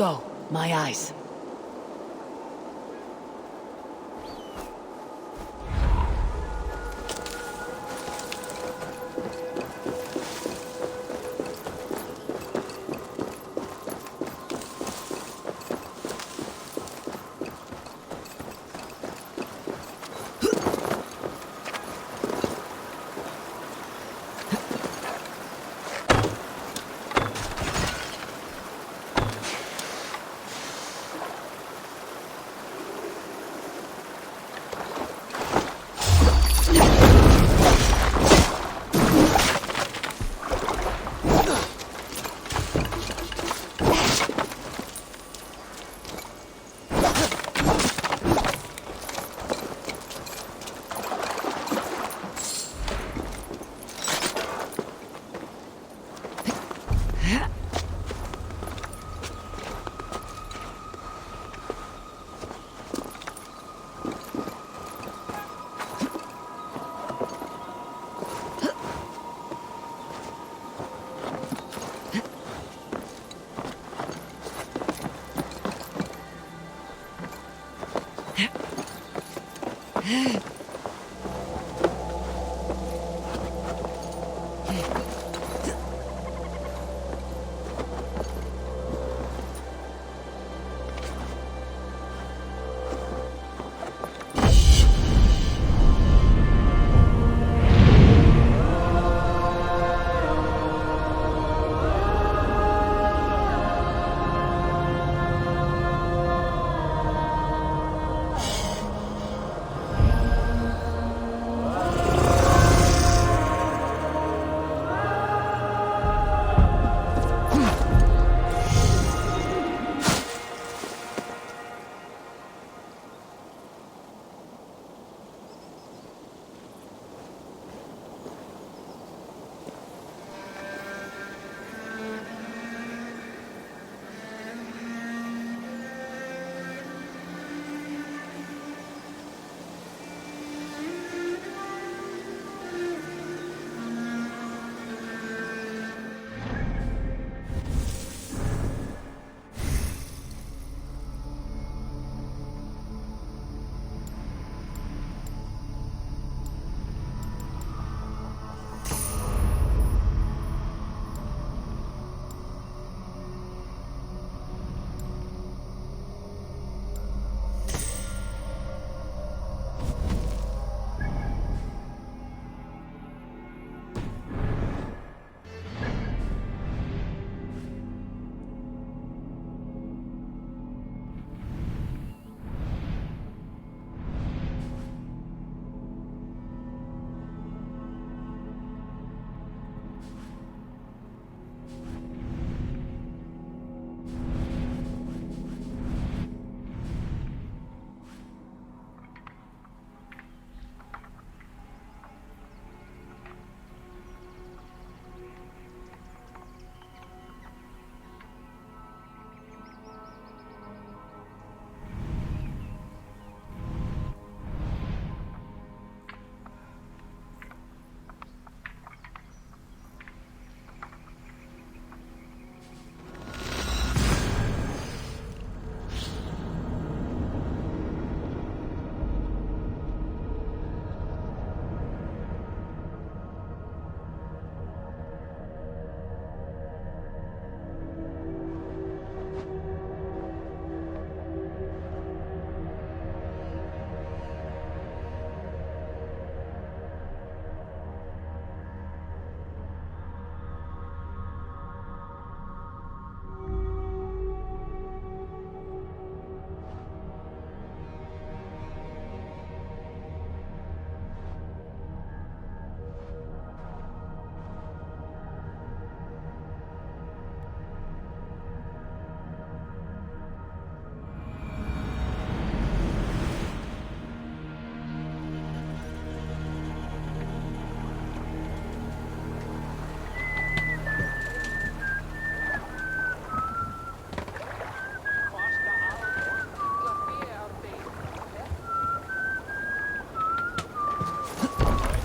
go. My eyes.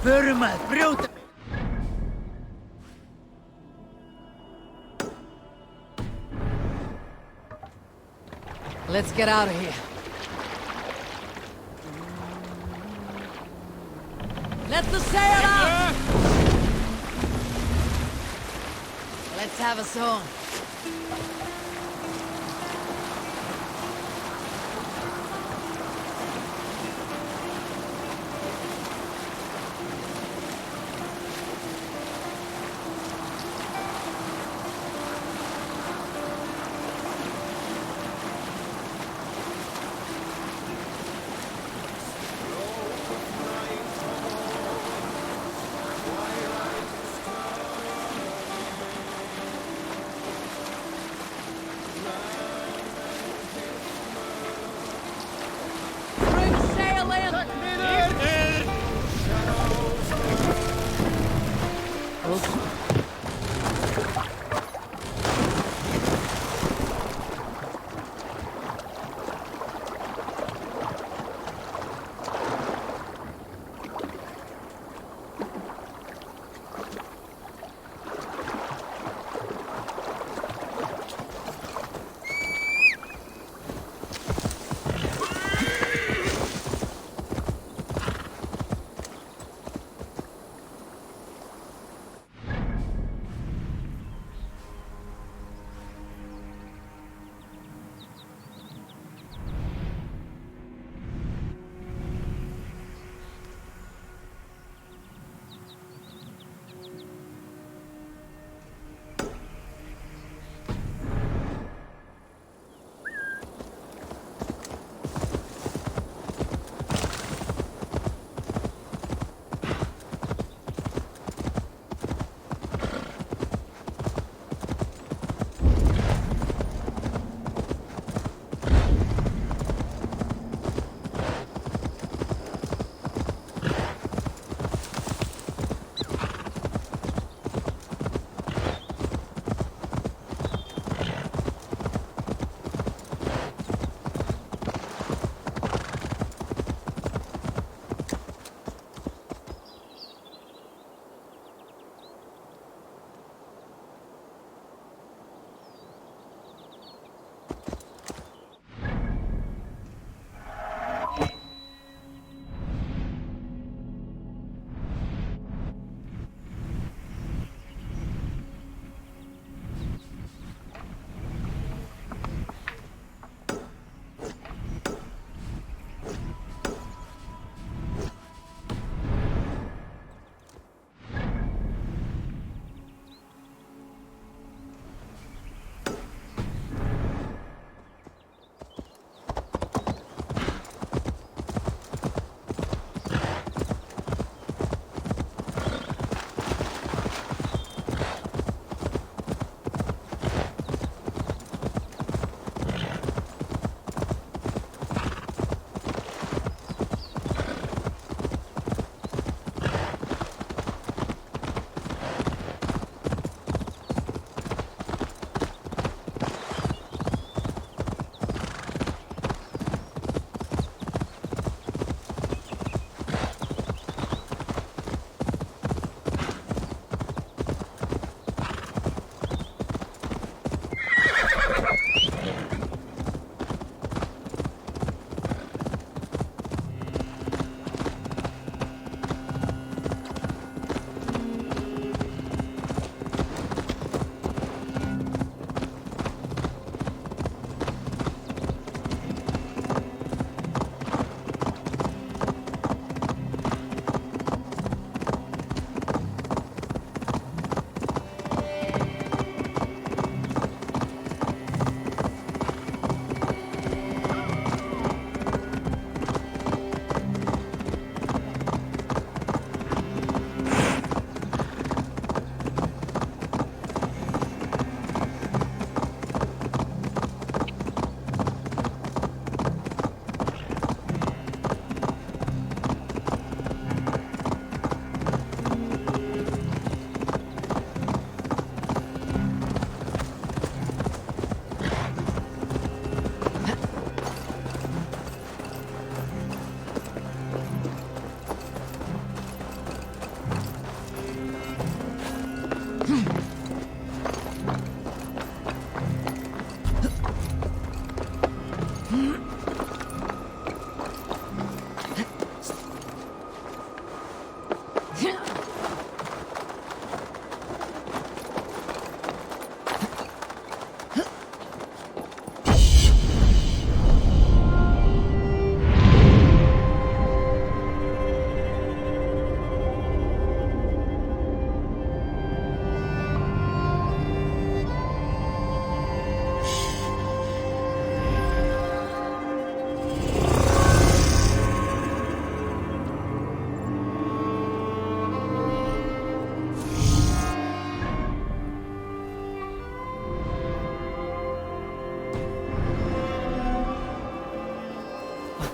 Förum að brjóta! Let's get out of here. Let the sail out! Let's have a song.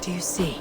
do you see?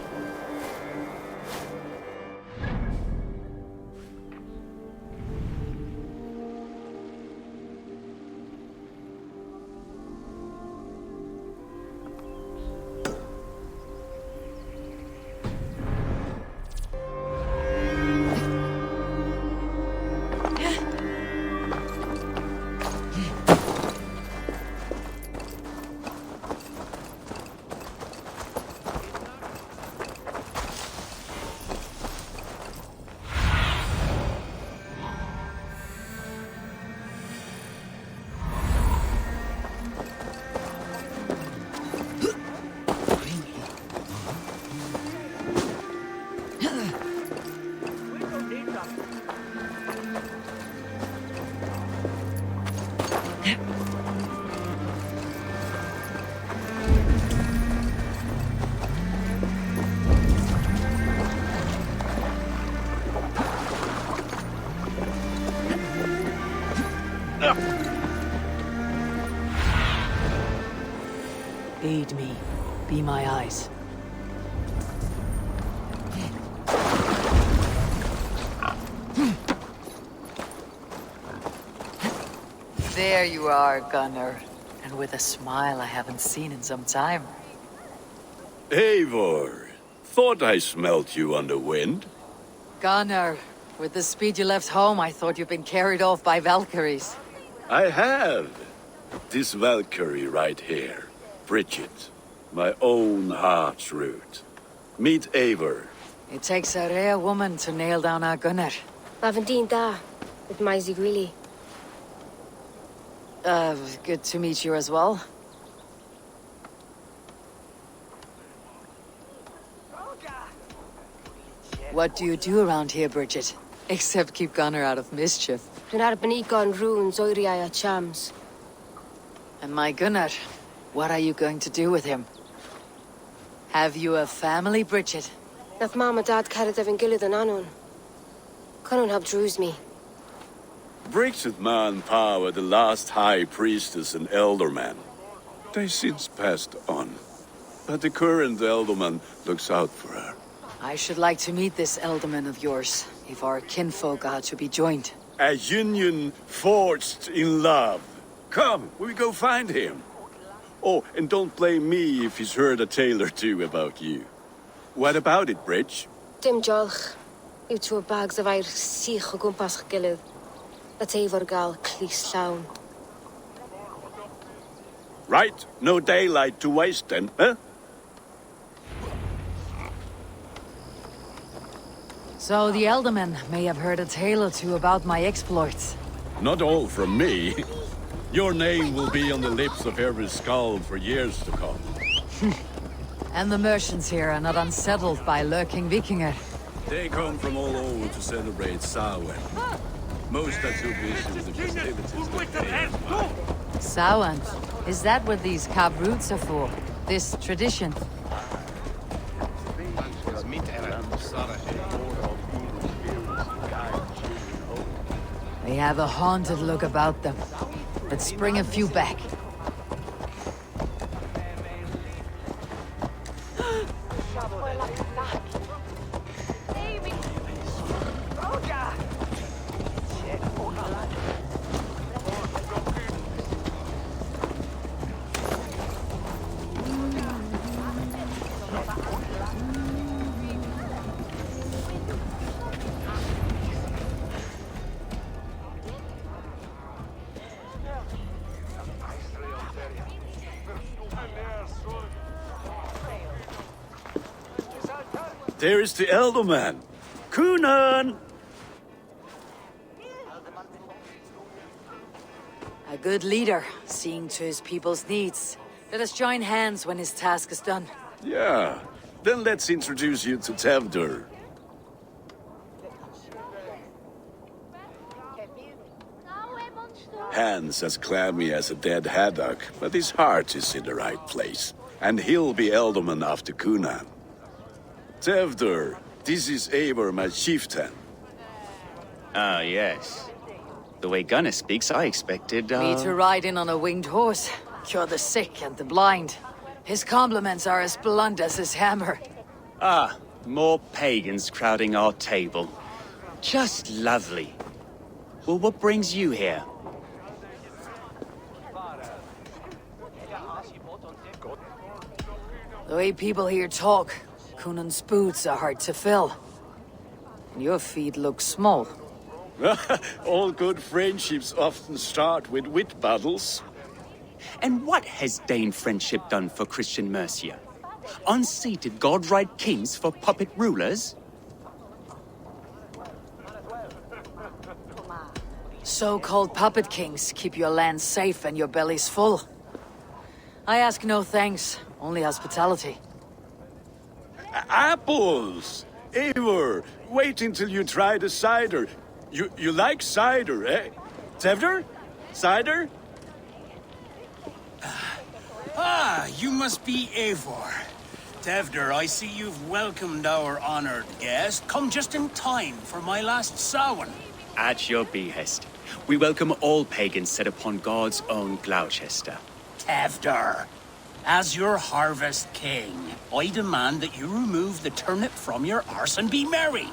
Aid me. Be my eyes. There you are, Gunnar. And with a smile I haven't seen in some time. Eivor, thought I smelt you on the wind. Gunnar, with the speed you left home, I thought you'd been carried off by Valkyries. I have. This Valkyrie right here. Bridget. My own heart's root. Meet Eivor. It takes a rare woman to nail down our Gunnar. Lavendine da, with Maisy Greeley. Good to meet you as well. What do you do around here, Bridget? Except keep Gunnar out of mischief. Dwi'n arbenigol runes oeriau a chams. And my Gunnar, what are you going to do with him? Have you a family, Bridget? Nath mam a dad cared efo'n gilydd yn anon. Con nhw'n help drws me. Bridget man power the last high priestess and elderman. They since passed on. But the current elderman looks out for her. I should like to meet this elderman of yours, if our kinfolk are to be joined. A union forged in love. Come, we go find him. Oh, and don't blame me if he's heard a tale or two about you. What about it, Bridge? Dim jolch. Yw tŵ bags of air sych o gwmpas ch gilydd. Let Eivor gael clis llawn. Right, no daylight to waste then, huh? So the Elderman may have heard a tale or two about my exploits. Not all from me. Your name will be on the lips of every skull for years to come. And the merchants here are not unsettled by lurking Vikinger. They come from all over to celebrate Samhain. Most are too busy with the festivities that they have. Samhain? Is that what these carved roots are for? This tradition? They have a haunted look about them. Let's bring a few back. There is the Elderman. Cynon! A good leader, seeing to his people's needs. Let us join hands when his task is done. Yeah. Then let's introduce you to Tevdur. Hands as clammy as a dead haddock, but his heart is in the right place. And he'll be Elderman after Cynon. Tevdur, this is Eivor, my chieftain. Ah, yes. The way Gunnar speaks, I expected, Me to ride in on a winged horse, cure the sick and the blind. His compliments are as blunt as his hammer. Ah, more pagans crowding our table. Just lovely. Well, what brings you here? The way people here talk, Cunan's boots are hard to fill. And your feet look small. All good friendships often start with wit battles. And what has Dane friendship done for Christian Mercia? Unseated godright kings for puppet rulers? So-called puppet kings keep your land safe and your bellies full. I ask no thanks, only hospitality. Apples! Eivor, wait until you try the cider. You like cider, eh? Tevder? Cider? Ah, you must be Eivor. Tevder, I see you've welcomed our honored guest. Come just in time for my last Samhain. At your behest. We welcome all pagans set upon God's own Gloucester. Tevder, as your harvest king, I demand that you remove the turnip from your arse and be merry.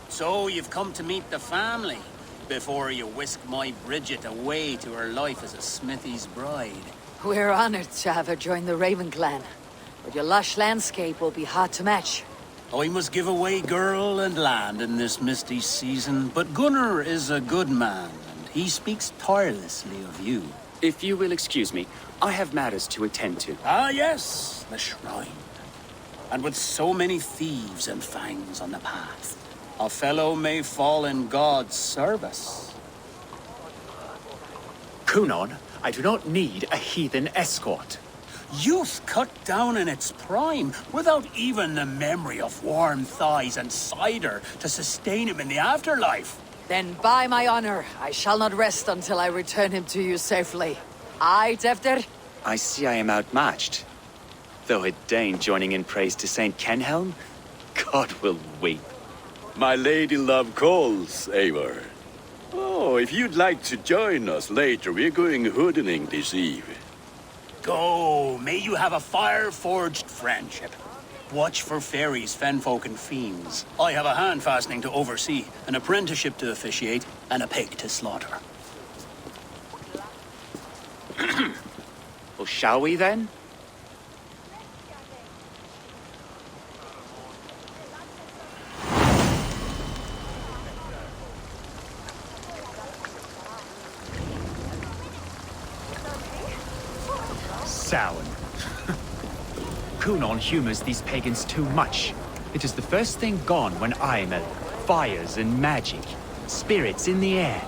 So you've come to meet the family before you whisk my Bridget away to her life as a smithy's bride. We're honored to have her join the Raven clan, but your lush landscape will be hard to match. I must give away girl and land in this misty season, but Gunnar is a good man, and he speaks tirelessly of you. If you will excuse me, I have matters to attend to. Ah, yes, the shrine. And with so many thieves and fangs on the path, a fellow may fall in God's service. Cynon, I do not need a heathen escort. Youth cut down in its prime, without even the memory of warm thighs and cider to sustain him in the afterlife. Then by my honor, I shall not rest until I return him to you safely. Aye, Tevder? I see I am outmatched. Though a Dane joining in praise to Saint Kenhelm, God will weep. My lady love calls, Eivor. Oh, if you'd like to join us later, we're going hoodening this eve. Go, may you have a fire-forged friendship. Watch for fairies, fenfolk, and fiends. I have a hand fastening to oversee, an apprenticeship to officiate, and a pig to slaughter. Well, shall we then? Samhain. Cynon humors these pagans too much. It is the first thing gone when I'm at fires and magic, spirits in the air.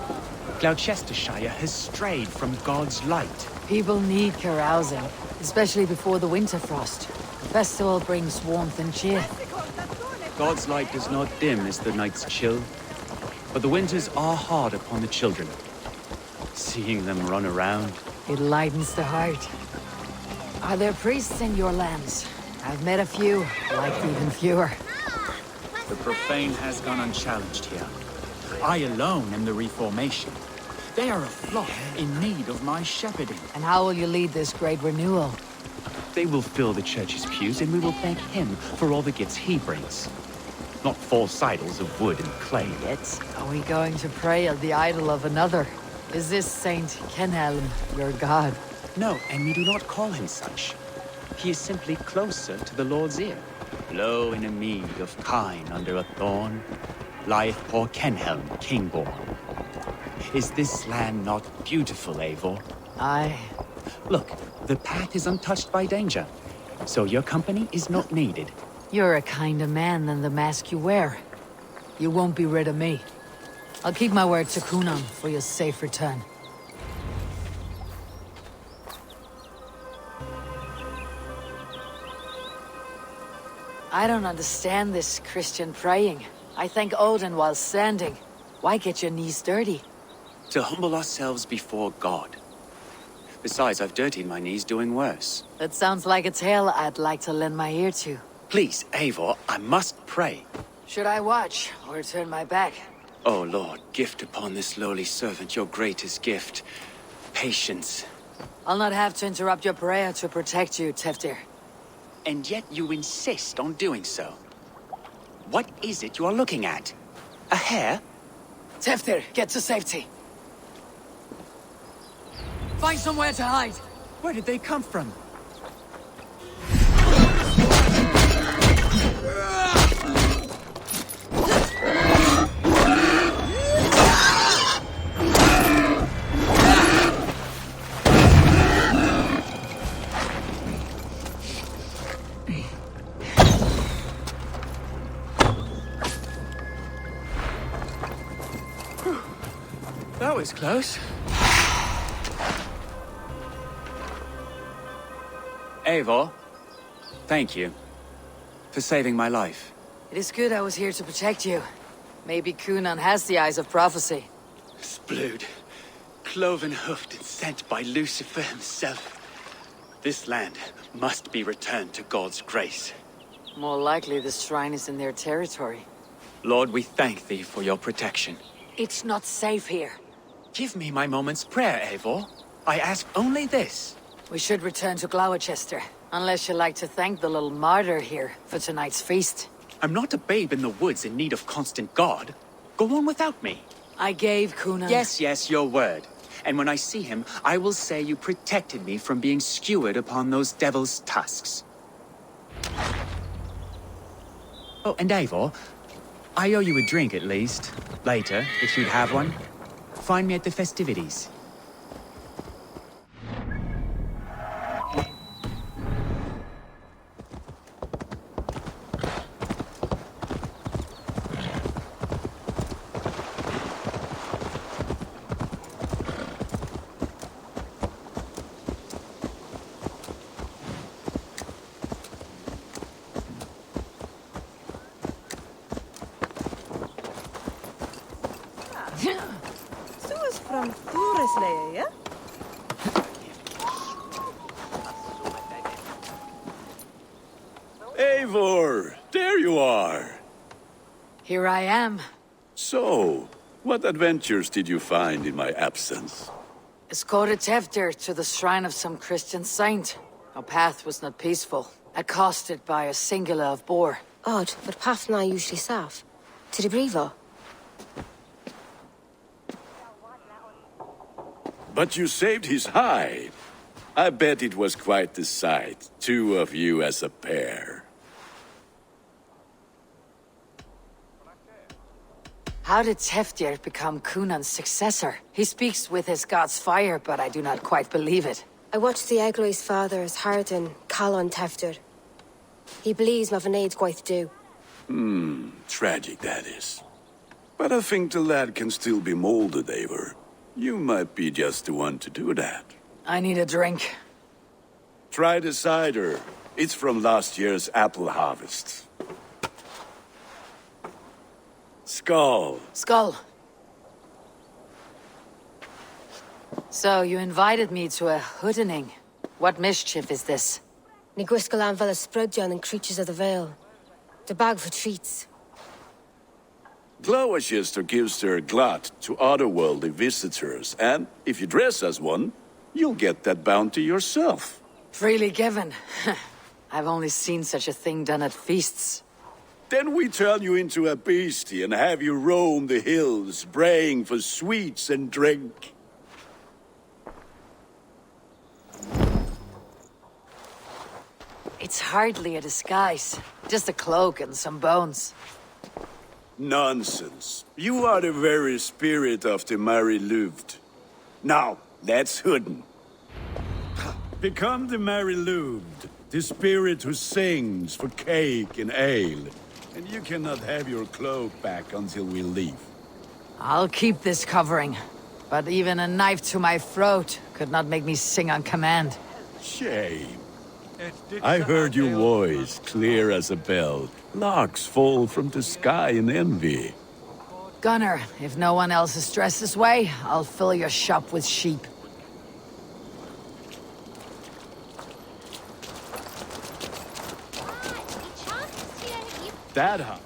Gloucestershire has strayed from God's light. People need carousing, especially before the winter frost. The festival brings warmth and cheer. God's light does not dim as the nights chill, but the winters are hard upon the children. Seeing them run around. It lightens the heart. Are there priests in your lands? I've met a few, like even fewer. The profane has gone unchallenged here. I alone am the reformation. They are a flock in need of my shepherding. And how will you lead this great renewal? They will fill the church's pews, and we will thank him for all the gifts he brings. Not false idols of wood and clay. Yet, are we going to pray at the idol of another? Is this Saint Kenhelm your god? No, and we do not call him such. He is simply closer to the Lord's ear. Low in a mead of kine under a thorn, lieth poor Kenhelm, king-born. Is this land not beautiful, Eivor? Aye. Look, the path is untouched by danger, so your company is not needed. You're a kinder man than the mask you wear. You won't be rid of me. I'll keep my word to Cynon for your safe return. I don't understand this Christian praying. I thank Odin while standing. Why get your knees dirty? To humble ourselves before God. Besides, I've dirtied my knees doing worse. That sounds like a tale I'd like to lend my ear to. Please, Eivor, I must pray. Should I watch or turn my back? Oh Lord, gift upon this lowly servant your greatest gift. Patience. I'll not have to interrupt your prayer to protect you, Teftir. and yet you insist on doing so. What is it you are looking at? A hare? Teftir, get to safety. Find somewhere to hide. Where did they come from? That was close. Eivor, thank you for saving my life. It is good I was here to protect you. Maybe Cynon has the eyes of prophecy. Splood, cloven-hoofed and sent by Lucifer himself. This land must be returned to God's grace. More likely the shrine is in their territory. Lord, we thank thee for your protection. It's not safe here. Give me my moment's prayer, Eivor. I ask only this. We should return to Gloucester, unless you like to thank the little martyr here for tonight's feast. I'm not a babe in the woods in need of constant guard. Go on without me. I gave Cynon... Yes, your word. And when I see him, I will say you protected me from being skewered upon those devil's tusks. Oh, and Eivor, I owe you a drink at least. Later, if you'd have one. Find me at the festivities. From Thurisleia, yeah? Eivor, there you are. Here I am. So, what adventures did you find in my absence? Escorted Teftir to the shrine of some Christian saint. Our path was not peaceful, accosted by a singular of boar. Odd, but path na usually safe. To the Brevo. But you saved his hide. I bet it was quite the sight, two of you as a pair. How did Teftir become Cynon's successor? He speaks with his god's fire, but I do not quite believe it. I watched the Egloi's father as Harden Calon Teftir. He believes Mavanade quite do. Tragic that is. But I think the lad can still be molded, Eivor. You might be just the one to do that. I need a drink. Try the cider. It's from last year's apple harvest. Skull. Skull. So, you invited me to a hoodening. What mischief is this? Niguiscalan Vela Sprudjon and Creatures of the Vale. The bag for treats. Gloucester gives their glut to otherworldly visitors, and if you dress as one, you'll get that bounty yourself. Freely given. I've only seen such a thing done at feasts. Then we turn you into a beastie and have you roam the hills, braying for sweets and drink. It's hardly a disguise. Just a cloak and some bones. Nonsense. You are the very spirit of the Mary Louved. Now, let's hooden. Become the Mary Louved, the spirit who sings for cake and ale. And you cannot have your cloak back until we leave. I'll keep this covering. But even a knife to my throat could not make me sing on command. Shame. I heard your voice clear as a bell. Larks fall from the sky in envy. Gunner, if no one else is dressed this way, I'll fill your shop with sheep. That huh?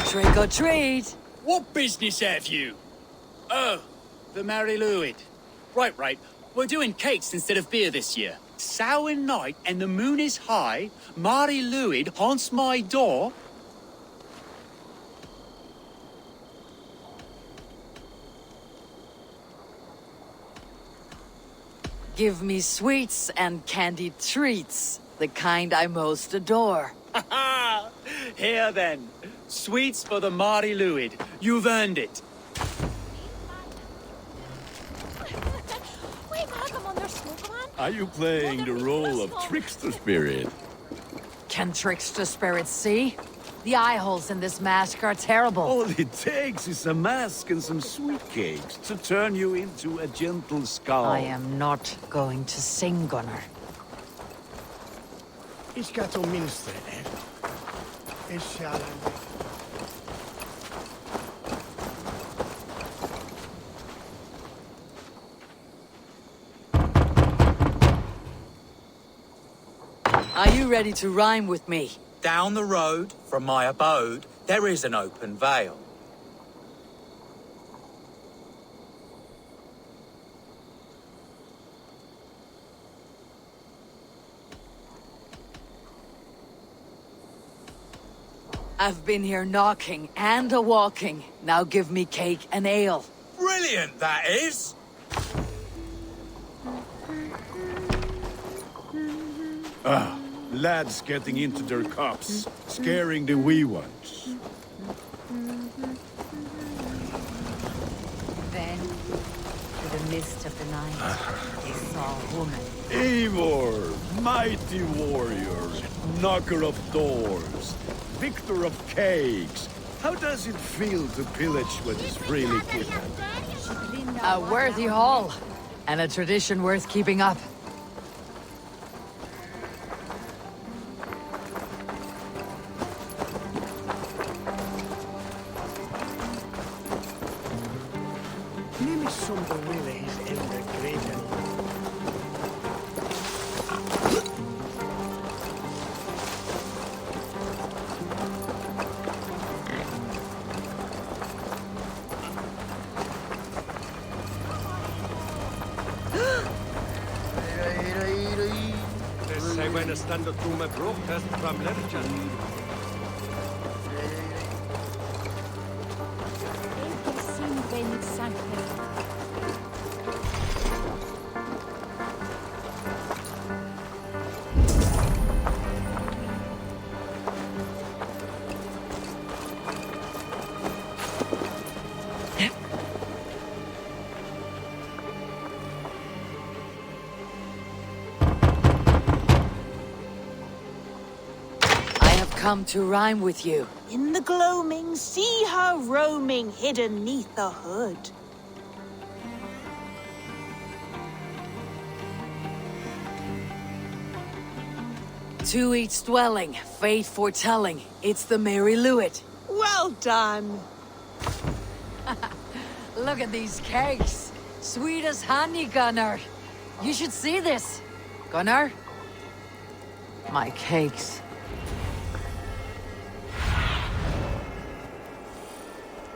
Trick or treat! What business have you? Oh, the Mary Louid. Right. We're doing cakes instead of beer this year. Samhain night and the moon is high. Mari Luid haunts my door. Give me sweets and candied treats, the kind I most adore. Here then. Sweets for the Mari Luid. You've earned it. Are you playing the role of trickster spirit? Can trickster spirits see? The eye holes in this mask are terrible. All it takes is a mask and some sweet cakes to turn you into a gentle skull. I am not going to sing, Gunnar. Ich ska ta minst det. Are you ready to rhyme with me? Down the road from my abode, there is an open vale. I've been here knocking and a-walking. Now give me cake and ale. Brilliant, that is! Lads getting into their cups, scaring the wee ones. Then, through the mist of the night, they saw a woman. Eivor, mighty warrior, knocker of doors, victor of cakes. How does it feel to pillage what is freely given? A worthy haul, and a tradition worth keeping up. Nämlich som de ville his elder greater. Say when a stand up to my broadcast from Lerchan. Come to rhyme with you. In the gloaming, see her roaming hidden neath the hood. To each dwelling, fate foretelling, it's the Mary Luid. Well done. Look at these cakes. Sweet as honey, Gunnar. You should see this. Gunnar? My cakes.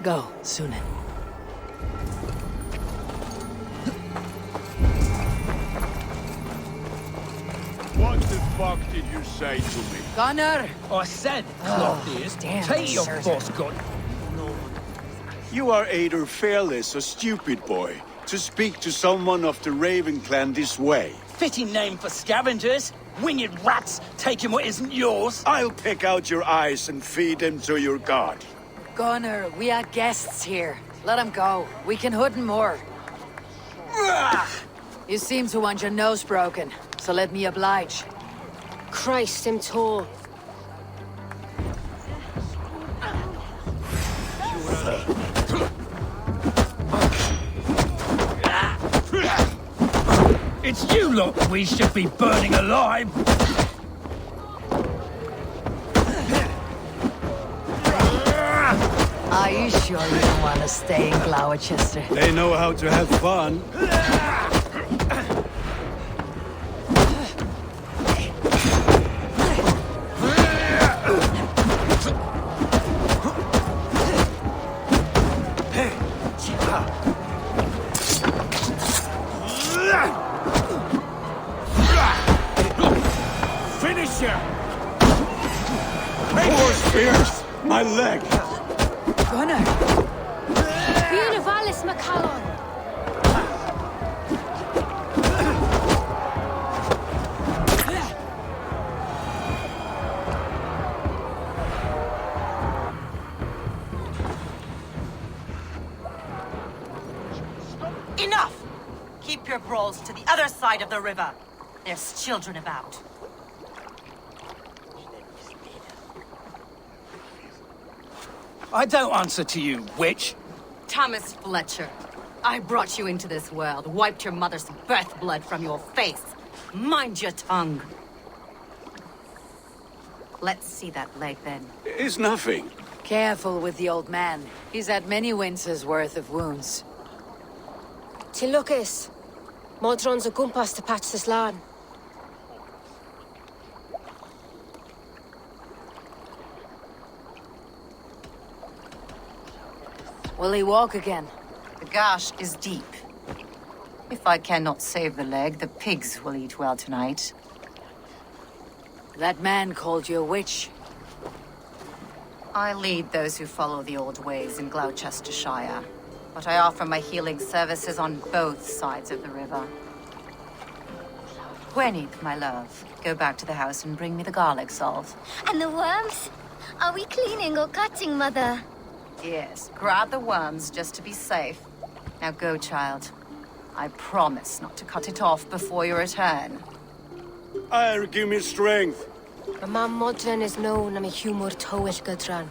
Go, Cynon. What the fuck did you say to me? Gunnar! I said, cloth ears, damn, take your certain. boss gun. You are either fearless or stupid, boy, to speak to someone of the Raven clan this way. Fitting name for scavengers. Winged rats taking what isn't yours. I'll pick out your eyes and feed them to your god. Gunnar, we are guests here. Let him go. We can hood him more. You seem to want your nose broken, so let me oblige. Christ, him tall. It's you lot we should be burning alive. Are you sure you don't want to stay in Gloucester? They know how to have fun. Pierce my leg! Gunnar! Fianna Valis McCallum! Enough! Keep your brawls to the other side of the river. There's children about. I don't answer to you, witch. Thomas Fletcher, I brought you into this world, wiped your mother's birth blood from your face. Mind your tongue. Let's see that leg then. It's nothing. Careful with the old man. He's had many winters' worth of wounds. Tilukis. Modron's a gumpas to patch this lawn. Will he walk again? The gash is deep. If I cannot save the leg, the pigs will eat well tonight. That man called you a witch. I lead those who follow the old ways in Gloucestershire, but I offer my healing services on both sides of the river. Gweneth, my love, go back to the house and bring me the garlic salt. And the worms? Are we cleaning or cutting, Mother? Yes, grab the worms just to be safe. Now go, child. I promise not to cut it off before your return. I'll give me strength. My mum Modron is known am a humor toish Gudran.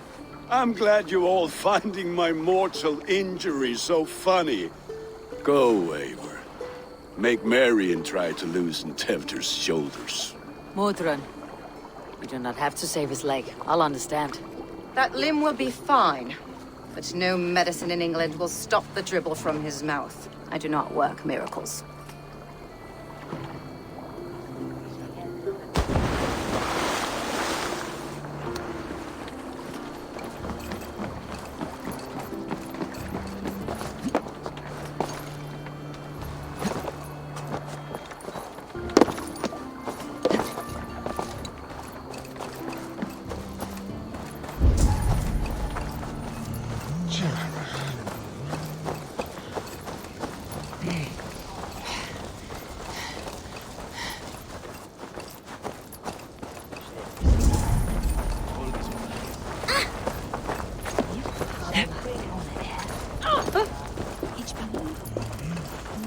I'm glad you're all finding my mortal injury so funny. Go, Eivor. Make Marion try to loosen Tevder's shoulders. Modron. You do not have to save his leg. I'll understand. That limb will be fine, but no medicine in England will stop the dribble from his mouth. I do not work miracles.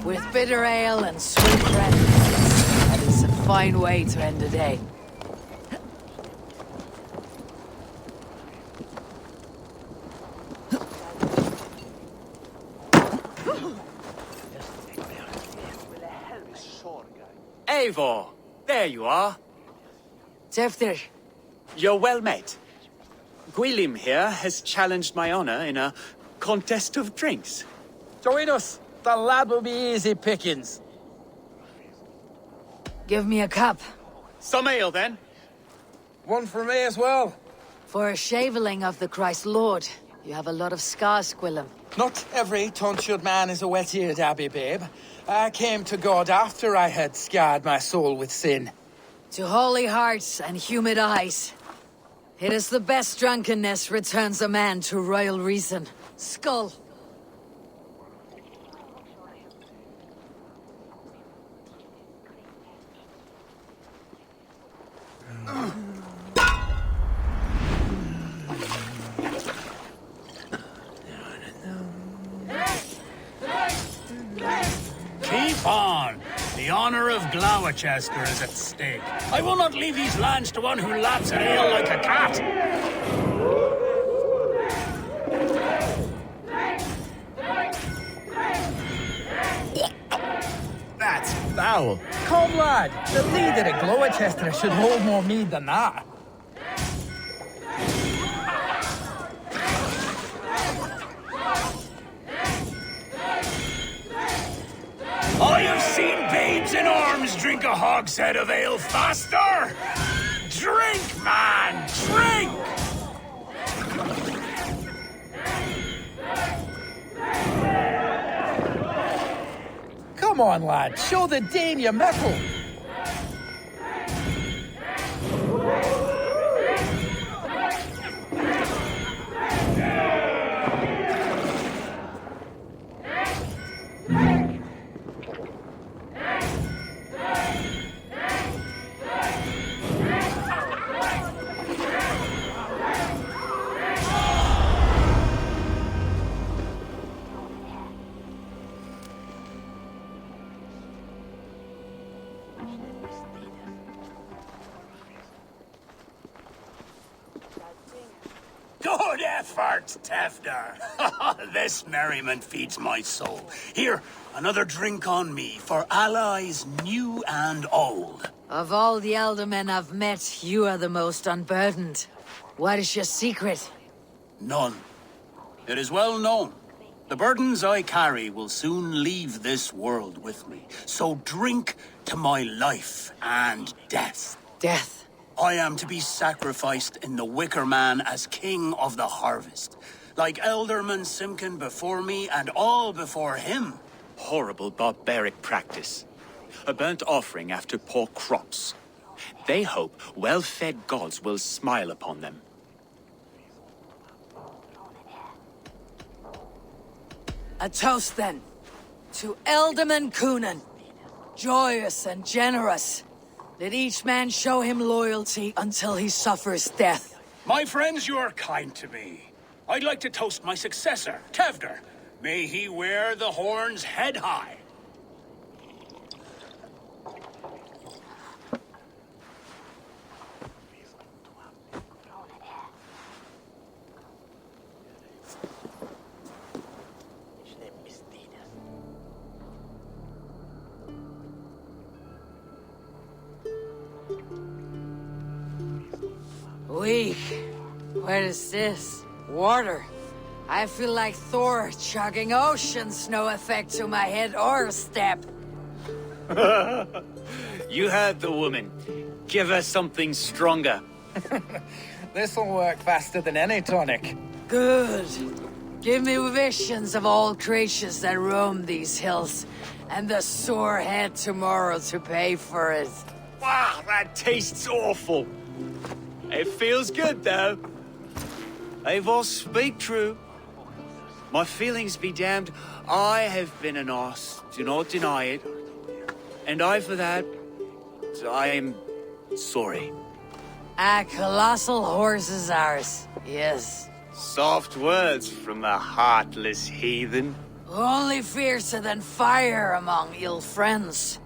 With bitter ale and sweet bread. That is a fine way to end the day. Eivor, there you are. Tefter, You're well met. Gwilym here has challenged my honor in a contest of drinks. Join us. The lad will be easy pickings. give me a cup. Some ale, then. One for me as well. For a shaveling of the Christ Lord, you have a lot of scars, Gwilym. Not every tonsured man is a wet-eared abbey, babe. I came to God after I had scarred my soul with sin. To holy hearts and humid eyes. It is the best drunkenness returns a man to royal reason. Skull. Keep on. The honor of Gloucester is at stake. I will not leave these lands to one who laps at ale like a cat. That's foul. Come, lad. The leader of Gloucester should hold more mead than that. I have seen babes in arms drink a hogshead of ale faster! Drink, man! Drink! Come on, lad. Show the Dane your mettle. Good effort, Tefner. This merriment feeds my soul. Here, another drink on me for allies new and old. Of all the eldermen I've met, you are the most unburdened. What is your secret? None. It is well known. The burdens I carry will soon leave this world with me. So drink to my life and death. Death? I am to be sacrificed in the Wicker Man as king of the harvest. Like Elderman Simkin before me and all before him. Horrible barbaric practice. A burnt offering after poor crops. They hope well-fed gods will smile upon them. A toast, then. To Elderman Coonan. Joyous and generous. Let each man show him loyalty until he suffers death. My friends, you are kind to me. I'd like to toast my successor, Tevder. May he wear the horns head high. Weak. What is this? Water. I feel like Thor chugging oceans. No effect to my head or step. You heard the woman. Give her something stronger. This'll work faster than any tonic. Good. Give me visions of all creatures that roam these hills, and the sore head tomorrow to pay for it. Wow, that tastes awful. It feels good, though. They've all speak true. My feelings be damned. I have been an arse, do not deny it. And I, for that, I am sorry. A colossal horse is ours, yes. Soft words from the heartless heathen. Only fiercer than fire among ill friends.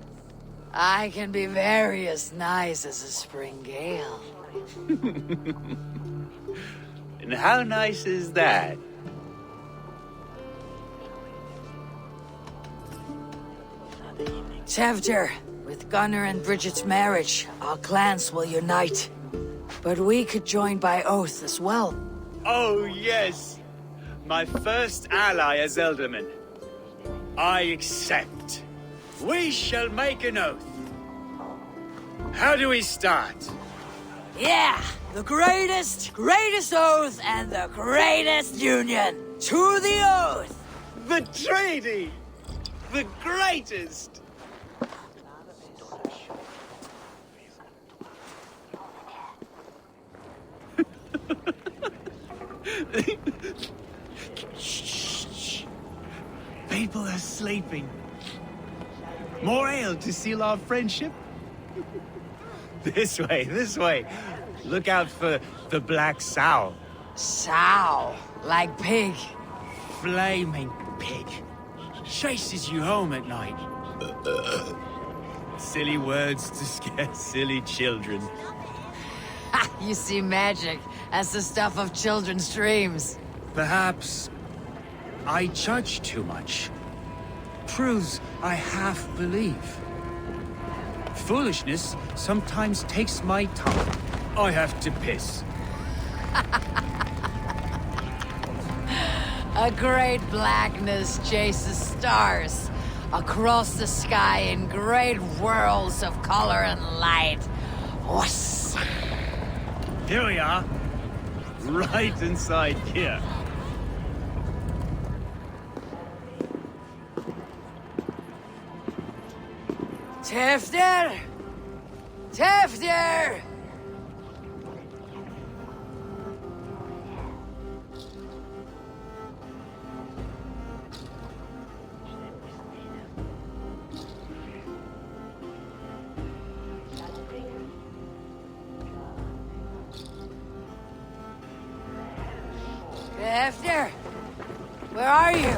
I can be very as nice as a spring gale. And how nice is that? Tevder, with Gunnar and Bridget's marriage, our clans will unite. But we could join by oath as well. Oh, yes. My first ally as Elderman. I accept. We shall make an oath. How do we start? Yeah! The greatest oath and the greatest union! To the oath! The treaty! The greatest! Shh. People are sleeping. More ale to seal our friendship? This way. Look out for the black sow. Sow? Like pig? Flaming pig. Chases you home at night. Silly words to scare silly children. Ha! You see magic as the stuff of children's dreams. Perhaps I judge too much. Proves I half believe. Foolishness sometimes takes my tongue. I have to piss. A great blackness chases stars across the sky in great whirls of color and light. Whoosh! Here we are. Right inside here. Tefder! Tefder! Tefder! Where are you?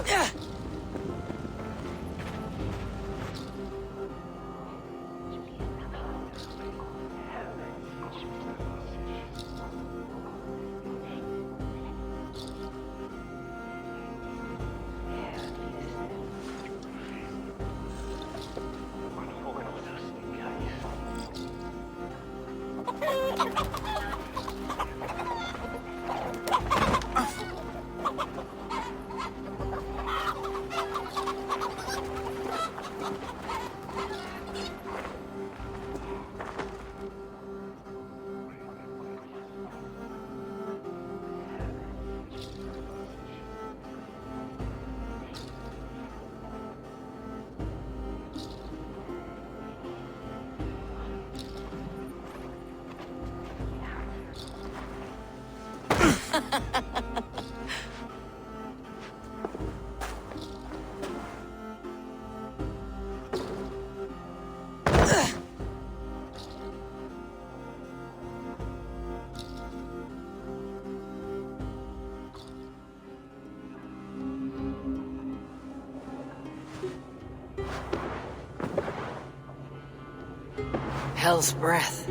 Hell's breath.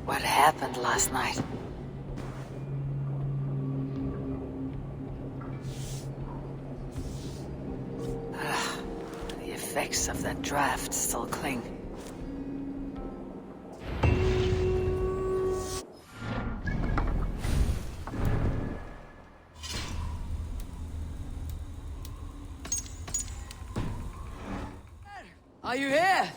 What happened last night? The effects of that draft still cling. Are you here?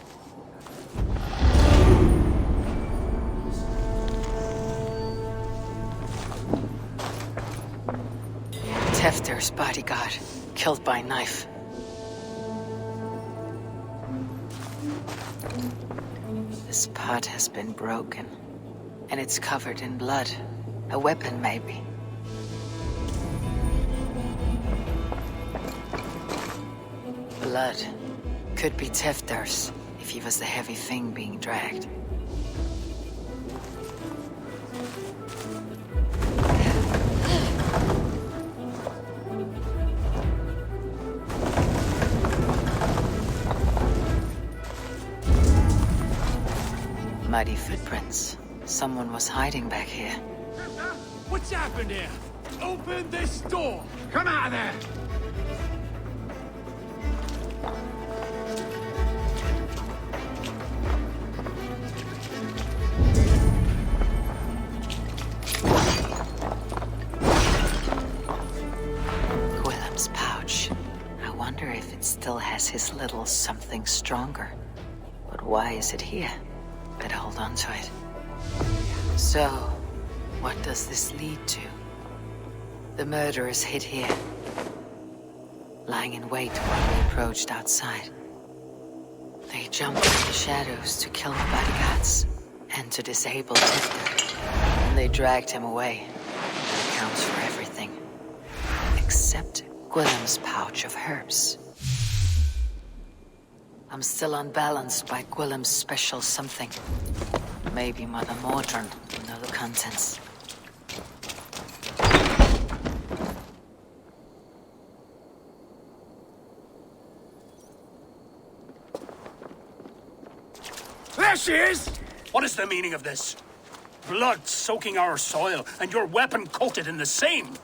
Tefter's bodyguard, killed by knife. This pot has been broken, and it's covered in blood. A weapon, maybe. Blood. Could be Tefter's, if he was the heavy thing being dragged. Muddy footprints. Someone was hiding back here. What's happened here? Open this door! Come out of there! Gwillem's pouch. I wonder if it still has his little something stronger. But why is it here? Better hold on to it. So, what does this lead to? The murderers hid here, lying in wait while we approached outside. They jumped in the shadows to kill the bodyguards and to disable Tifter. And they dragged him away. That accounts for everything. Except Gwillem's pouch of herbs. I'm still unbalanced by Gwillem's special something. Maybe Mother Mordran will know the contents. There she is! What is the meaning of this? Blood soaking our soil, and your weapon coated in the same!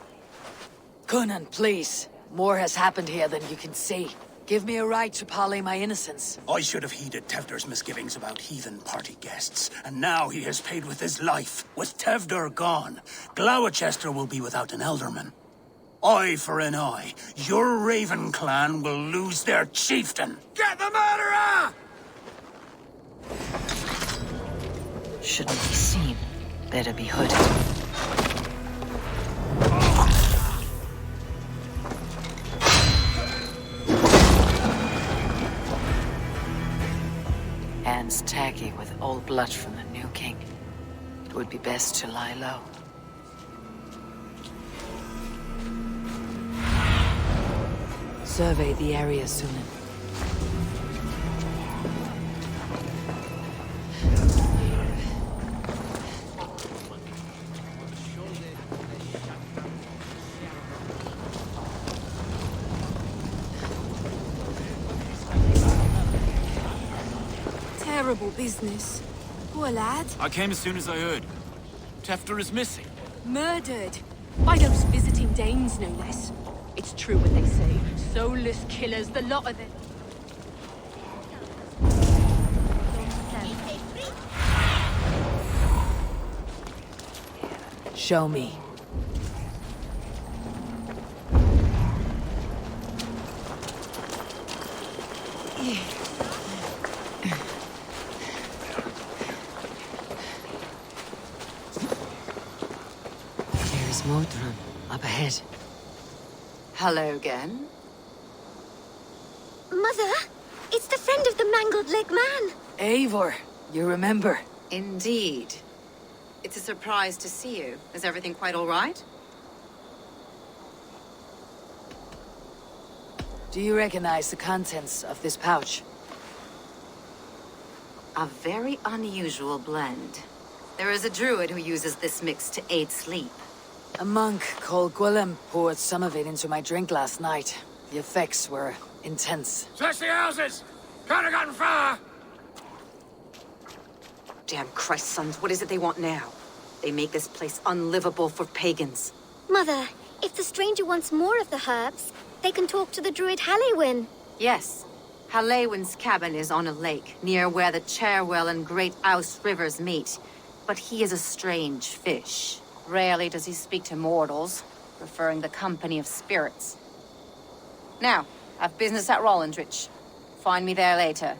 Cúnan, please. More has happened here than you can see. Give me a right to parley my innocence. I should have heeded Tevder's misgivings about heathen party guests, and now he has paid with his life. With Tevder gone, Gloucester will be without an elderman. Eye for an eye. Your Raven clan will lose their chieftain. Get the murderer! Shouldn't be seen. Better be hooded. Hands taggy with old blood from the new king. It would be best to lie low. Survey the area, Cynon. Terrible business. Poor lad. I came as soon as I heard. Tefter is missing. Murdered. By those visiting Danes, no less. It's true what they say. Soulless killers, the lot of them. Show me. There's Mordran up ahead. Hello again. Mother, it's the friend of the mangled leg man. Eivor, you remember? Indeed. It's a surprise to see you. Is everything quite all right? Do you recognize the contents of this pouch? A very unusual blend. There is a druid who uses this mix to aid sleep. A monk called Gwillem poured some of it into my drink last night. The effects were intense. Search the houses! Can't have gotten far! Damn Christ, sons, what is it they want now? They make this place unlivable for pagans. Mother, if the stranger wants more of the herbs, they can talk to the druid Halewin. Yes. Halewin's cabin is on a lake, near where the Cherwell and Great Ouse rivers meet. But he is a strange fish. Rarely does he speak to mortals, preferring the company of spirits. Now, I've business at Rollindrich. Find me there later.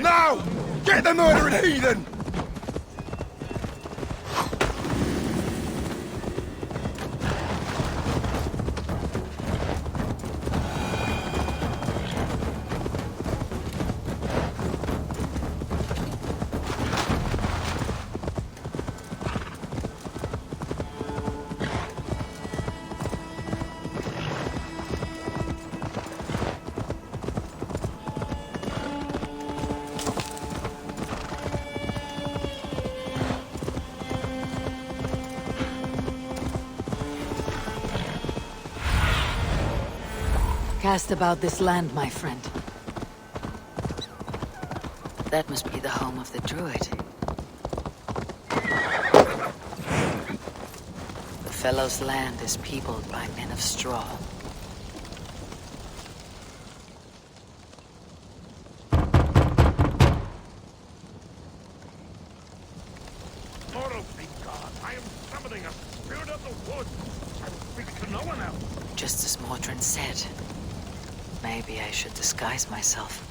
Now! Get the murdering heathen! Cast about this land, my friend. That must be the home of the druid. The fellow's land is peopled by men of straw. Mortal be God, I am summoning a spirit of the woods. I will speak to no one else. Just as Mordrin said. Maybe I should disguise myself.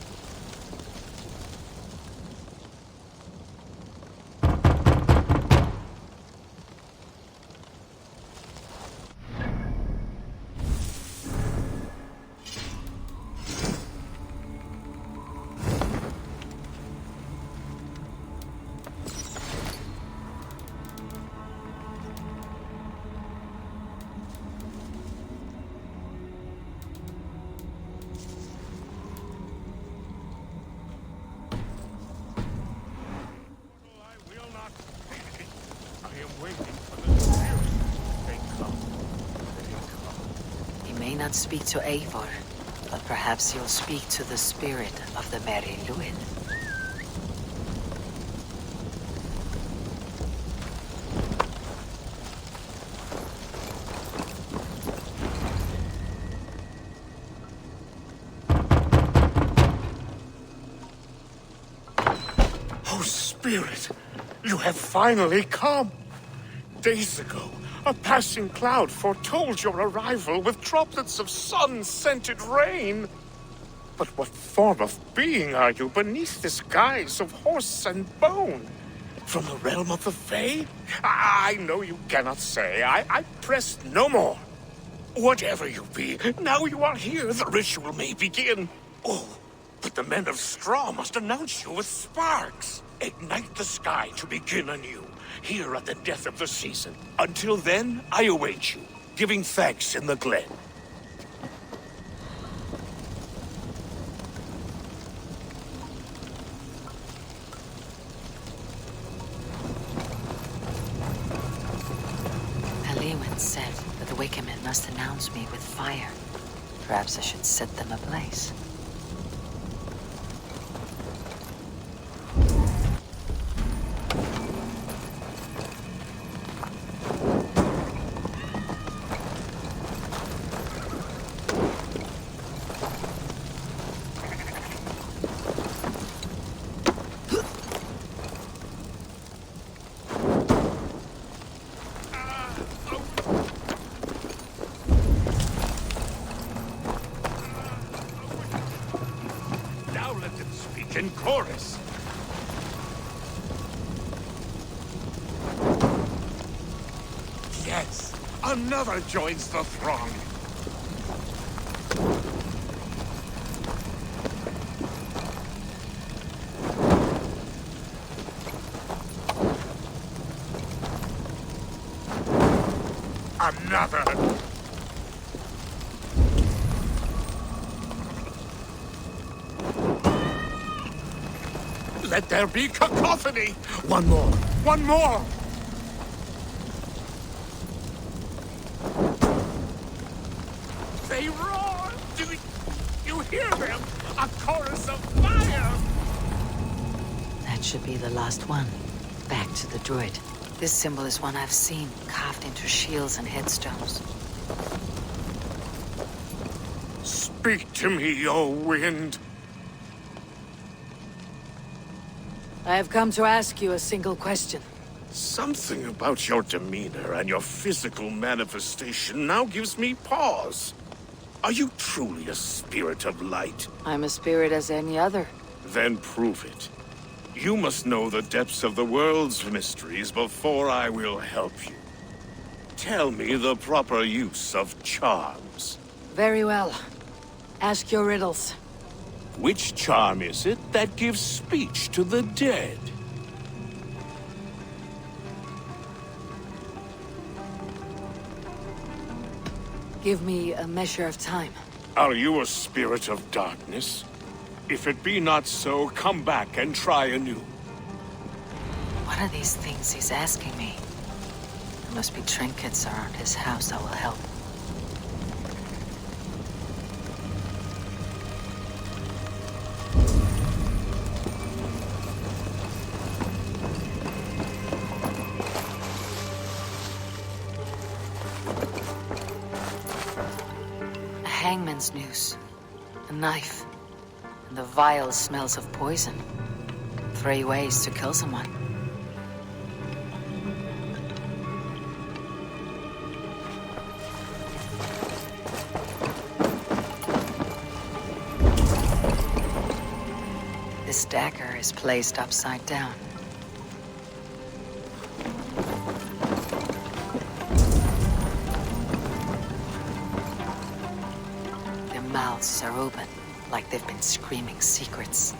May not speak to Eivor, but perhaps he'll speak to the spirit of the Merry Luin. Oh, Spirit, you have finally come. Days ago, a passing cloud foretold your arrival with droplets of sun-scented rain. But what form of being are you beneath this guise of horse and bone? From the realm of the Fae? I know you cannot say. I press no more. Whatever you be, now you are here, the ritual may begin. Oh, but the men of straw must announce you with sparks. Ignite the sky to begin anew, here at the death of the season. Until then, I await you, giving thanks in the glen. Lewin said that the Wickermen must announce me with fire. Perhaps I should set them ablaze. In chorus. Yes, another joins the throng. Another. Let there be cacophony! One more! One more! They roar! Do you hear them? A chorus of fire! That should be the last one. Back to the druid. This symbol is one I've seen, carved into shields and headstones. Speak to me, O wind! I have come to ask you a single question. Something about your demeanor and your physical manifestation now gives me pause. Are you truly a spirit of light? I'm a spirit as any other. Then prove it. You must know the depths of the world's mysteries before I will help you. Tell me the proper use of charms. Very well. Ask your riddles. Which charm is it that gives speech to the dead? Give me a measure of time. Are you a spirit of darkness? If it be not so, come back and try anew. What are these things he's asking me? There must be trinkets around his house that will help. Hangman's noose, a knife, and the vile smells of poison. 3 ways to kill someone. dagger is placed upside down. Their mouths are open, like they've been screaming secrets.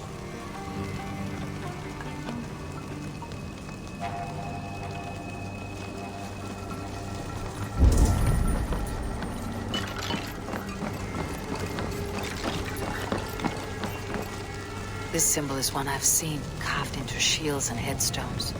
This symbol is one I've seen, carved into shields and headstones.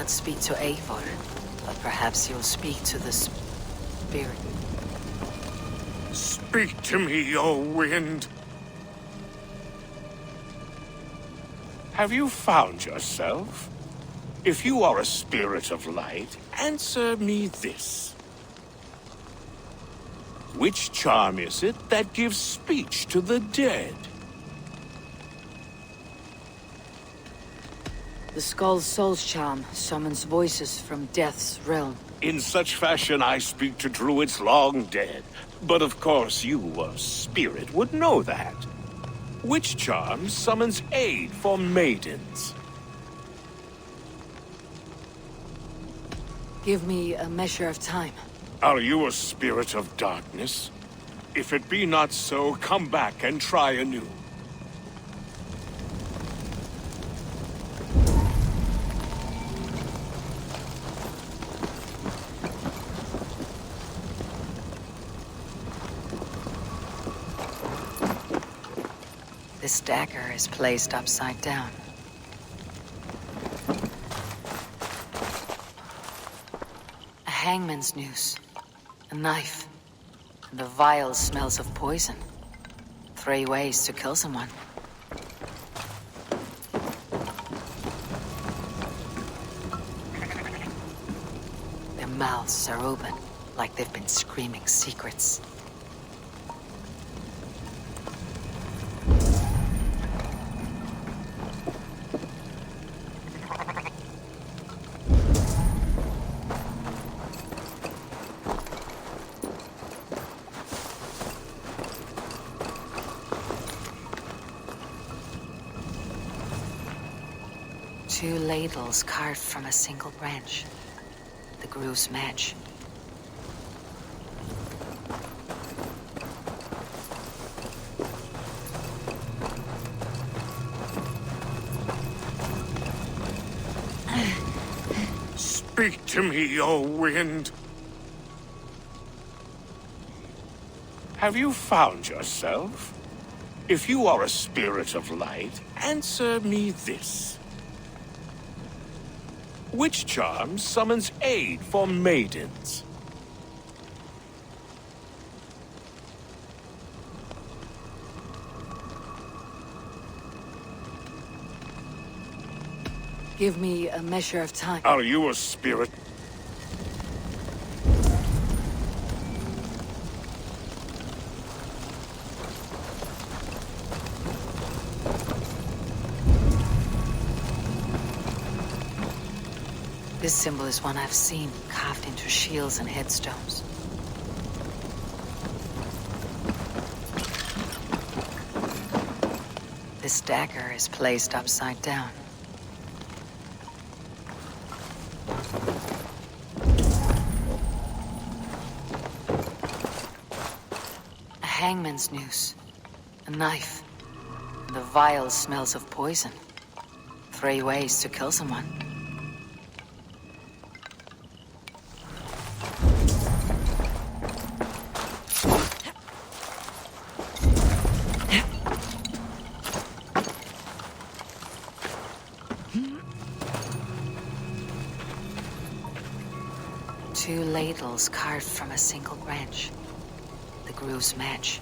Speak to Eivor, but perhaps you'll speak to the spirit. Speak to me, O wind. Have you found yourself? If you are a spirit of light, answer me this. Which charm is it that gives speech to the dead? The Skull's Soul's charm summons voices from Death's realm. In such fashion I speak to druids long dead. But of course you, a spirit, would know that. Which charm summons aid for maidens? Give me a measure of time. Are you a spirit of darkness? If it be not so, come back and try anew. This dagger is placed upside down. A hangman's noose, a knife, and the vile smells of poison. 3 ways to kill someone. Their mouths are open, like they've been screaming secrets. Two ladles carved from a single branch. The grooves match. Speak to me, O wind. Have you found yourself? If you are a spirit of light, answer me this. Which charm summons aid for maidens? Give me a measure of time. Are you a spirit? This symbol is one I've seen, carved into shields and headstones. This dagger is placed upside down. A hangman's noose, a knife, The vial smells of poison. 3 ways to kill someone. Two ladles carved from a single branch. The grooves match.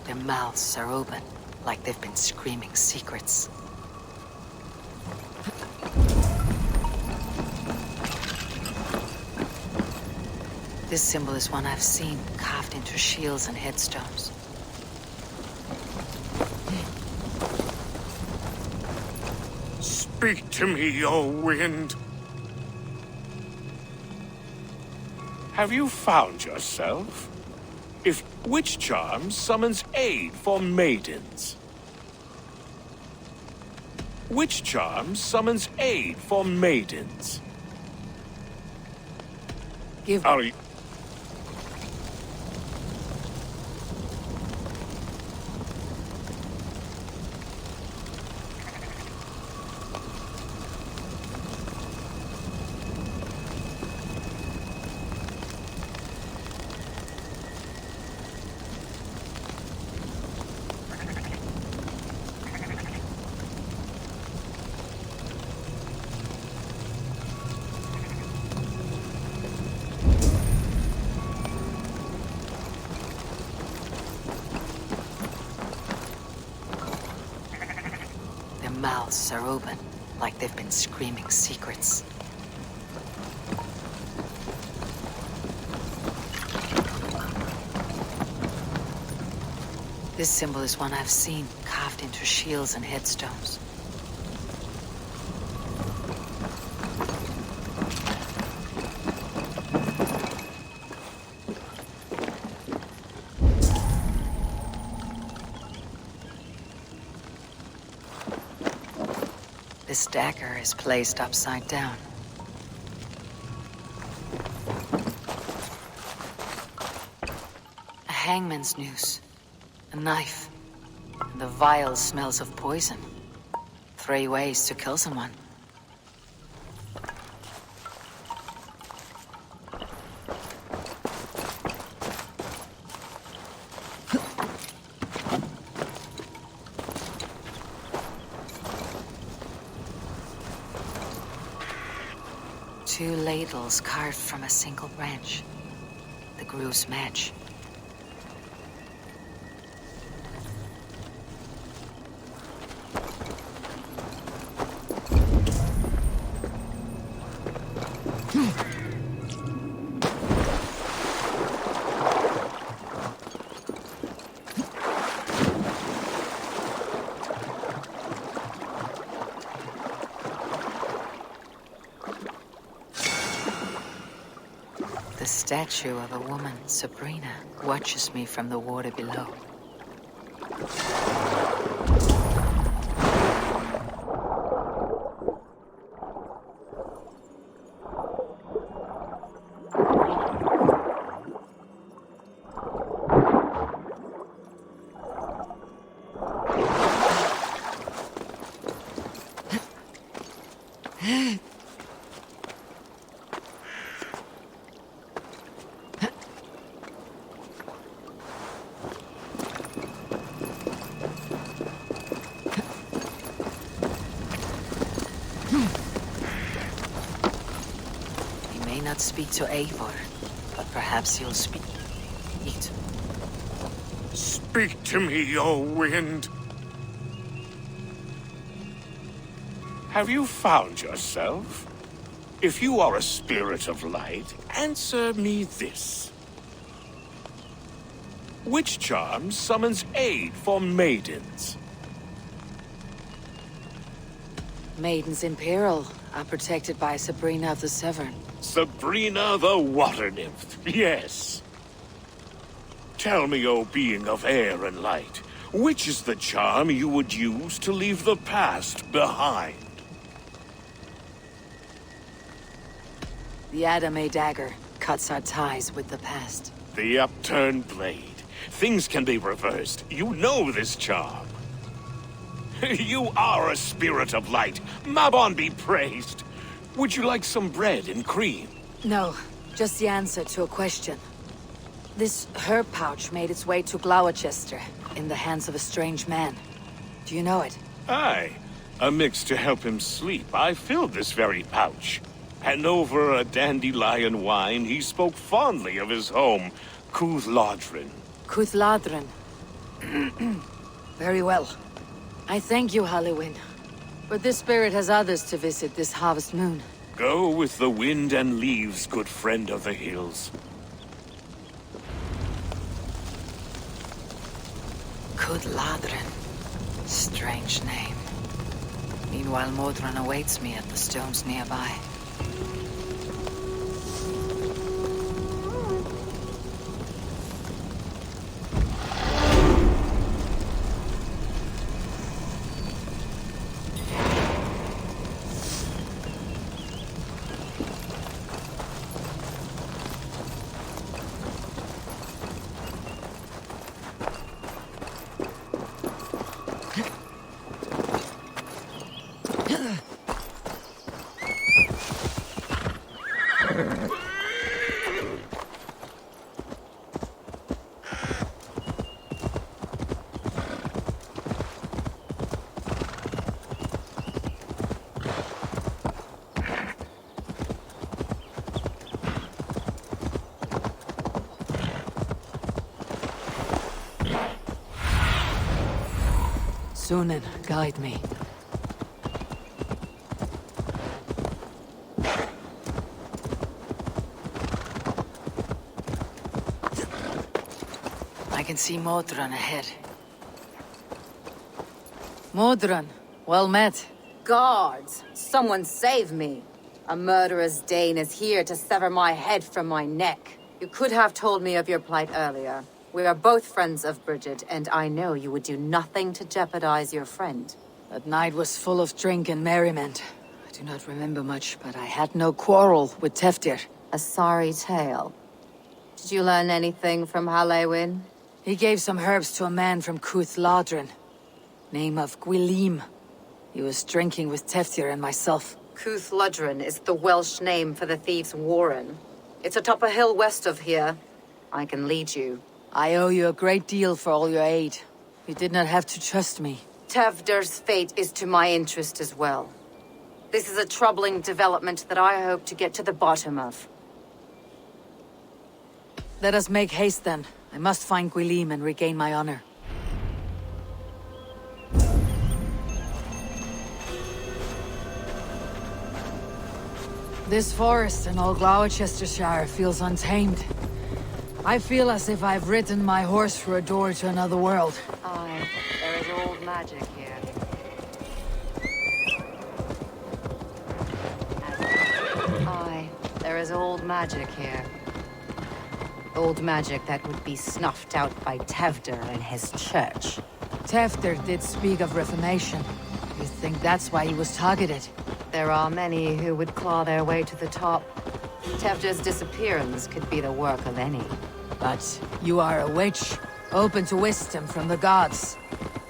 Their mouths are open, like they've been screaming secrets. This symbol is one I've seen carved into shields and headstones. Speak to me, O wind. Have you found yourself? If which charm summons aid for maidens? Which charm summons aid for maidens? Give. Are you... Mouths are open, like they've been screaming secrets. This symbol is one I've seen carved into shields and headstones. This dagger is placed upside down. A hangman's noose, a knife, and the vial smells of poison. 3 ways to kill someone. Two ladles carved from a single branch. The grooves match. The statue of a woman, Sabrina, watches me from the water below. Not speak to Eivor, but perhaps he'll speak. Eat. Speak to me, O wind. Have you found yourself? If you are a spirit of light, answer me this. Which charm summons aid for maidens? Maidens in peril are protected by Sabrina of the Severn. Sabrina the Water Nymph, yes. Tell me, O being of air and light, which is the charm you would use to leave the past behind? The Adame dagger cuts our ties with the past. The upturned blade. Things can be reversed. You know this charm. You are a spirit of light. Mabon be praised. Would you like some bread and cream? No, just the answer to a question. This herb pouch made its way to Gloucester in the hands of a strange man. Do you know it? Aye. A mix to help him sleep. I filled this very pouch. And over a dandelion wine, he spoke fondly of his home, Cuthladrin. Cuthladrin. Very well. I thank you, Halliwyn. But this spirit has others to visit this harvest moon. Go with the wind and leaves, good friend of the hills. Cuthladrin. Strange name. Meanwhile, Modron awaits me at the stones nearby. Cynon, guide me. I can see Modron ahead. Modron, well met. Guards! Someone save me! A murderous Dane is here to sever my head from my neck. You could have told me of your plight earlier. We are both friends of Bridget, and I know you would do nothing to jeopardize your friend. That night was full of drink and merriment. I do not remember much, but I had no quarrel with Teftir. A sorry tale. Did you learn anything from Halliwyn? He gave some herbs to a man from Cuthladrin. Name of Gwylim. He was drinking with Teftir and myself. Cuthladrin is the Welsh name for the thieves' warren. It's atop a hill west of here. I can lead you. I owe you a great deal for all your aid. You did not have to trust me. Tevder's fate is to my interest as well. This is a troubling development that I hope to get to the bottom of. Let us make haste then. I must find Gwylim and regain my honor. This forest in all Gloucestershire feels untamed. I feel as if I've ridden my horse through a door to another world. Aye, there is old magic here. Aye, there is old magic here. Old magic that would be snuffed out by Tevder and his church. Teftir did speak of reformation. You think that's why he was targeted? There are many who would claw their way to the top. Tevder's disappearance could be the work of any. But you are a witch, open to wisdom from the gods.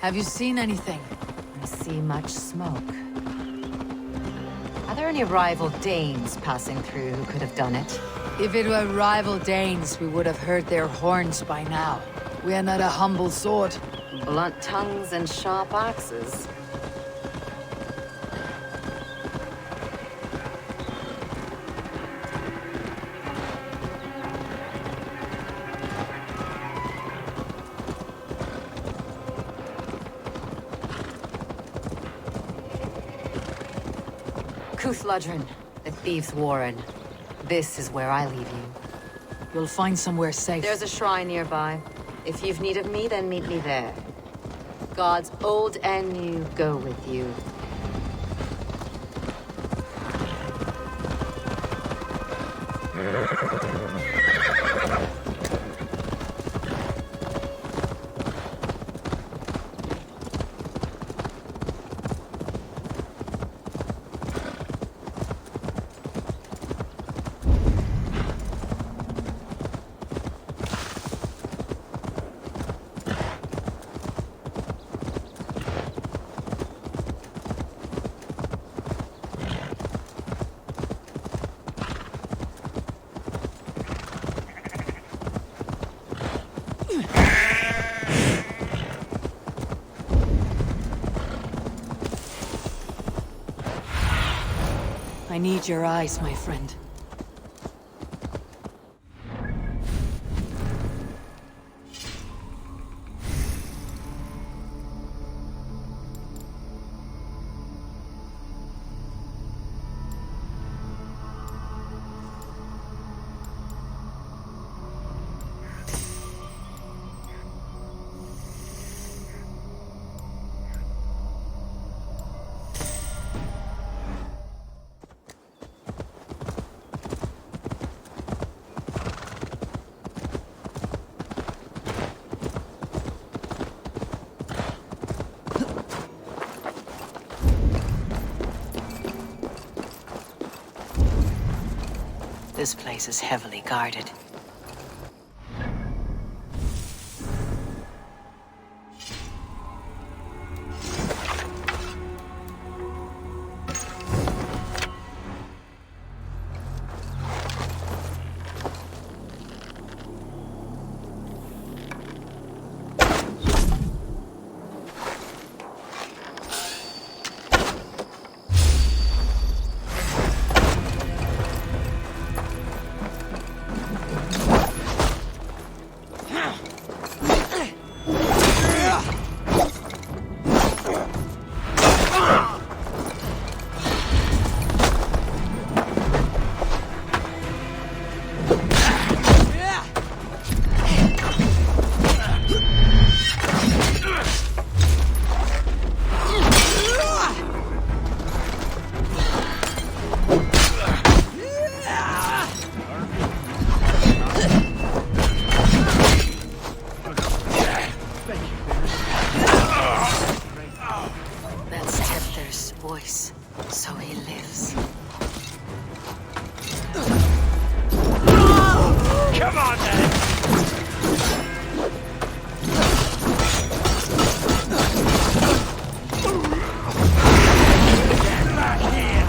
Have you seen anything? I see much smoke. Are there any rival Danes passing through who could have done it? If it were rival Danes, we would have heard their horns by now. We are not a humble sword. Blunt tongues and sharp axes. Cuthladrin, the thieves' warren. This is where I leave you. You'll find somewhere safe. There's a shrine nearby. If you've need of me, then meet me there. Gods old and new go with you. I need your eyes, my friend. This place is heavily guarded. So he lives. Come on, then! Get back here!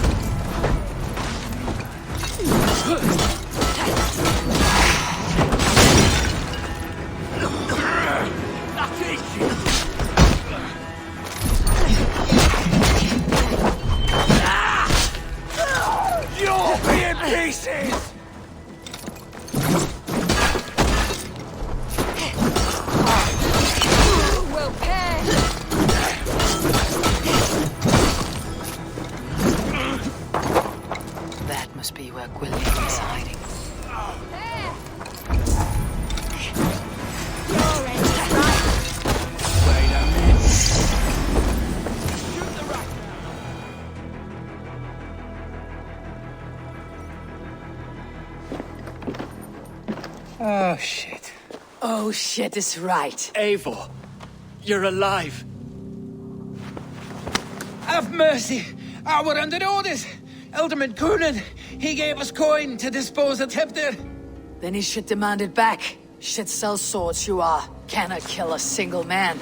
That is you! You'll be in pieces! Well paired. That must be where Gwilym is hiding. Wait a minute. Shoot the rat Oh, shit. Oh shit is right. Eivor, you're alive. Have mercy. We're under orders. Alderman Cynon, he gave us coin to dispose of Tepter. Then he should demand it back. Shit sells swords you are. Cannot kill a single man.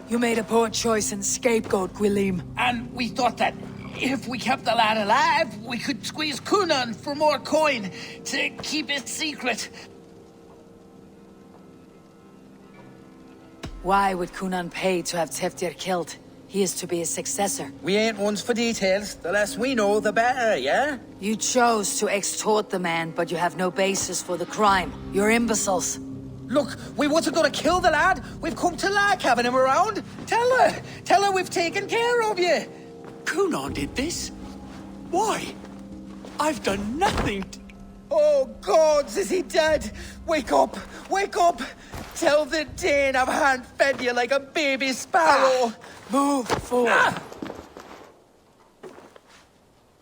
You made a poor choice in scapegoat, Gwilym. And we thought that if we kept the lad alive, we could squeeze Cynon for more coin to keep it secret. Why would Cynon pay to have Teftir killed? He is to be his successor. We ain't ones for details. The less we know, the better, yeah? You chose to extort the man, but you have no basis for the crime. You're imbeciles. Look, we wasn't gonna kill the lad. We've come to like having him around. Tell her we've taken care of you. Cynon did this? Why? I've done nothing to... Oh, gods, is he dead? Wake up! Wake up! Tell the Dane I've hand-fed you like a baby sparrow. Move forward.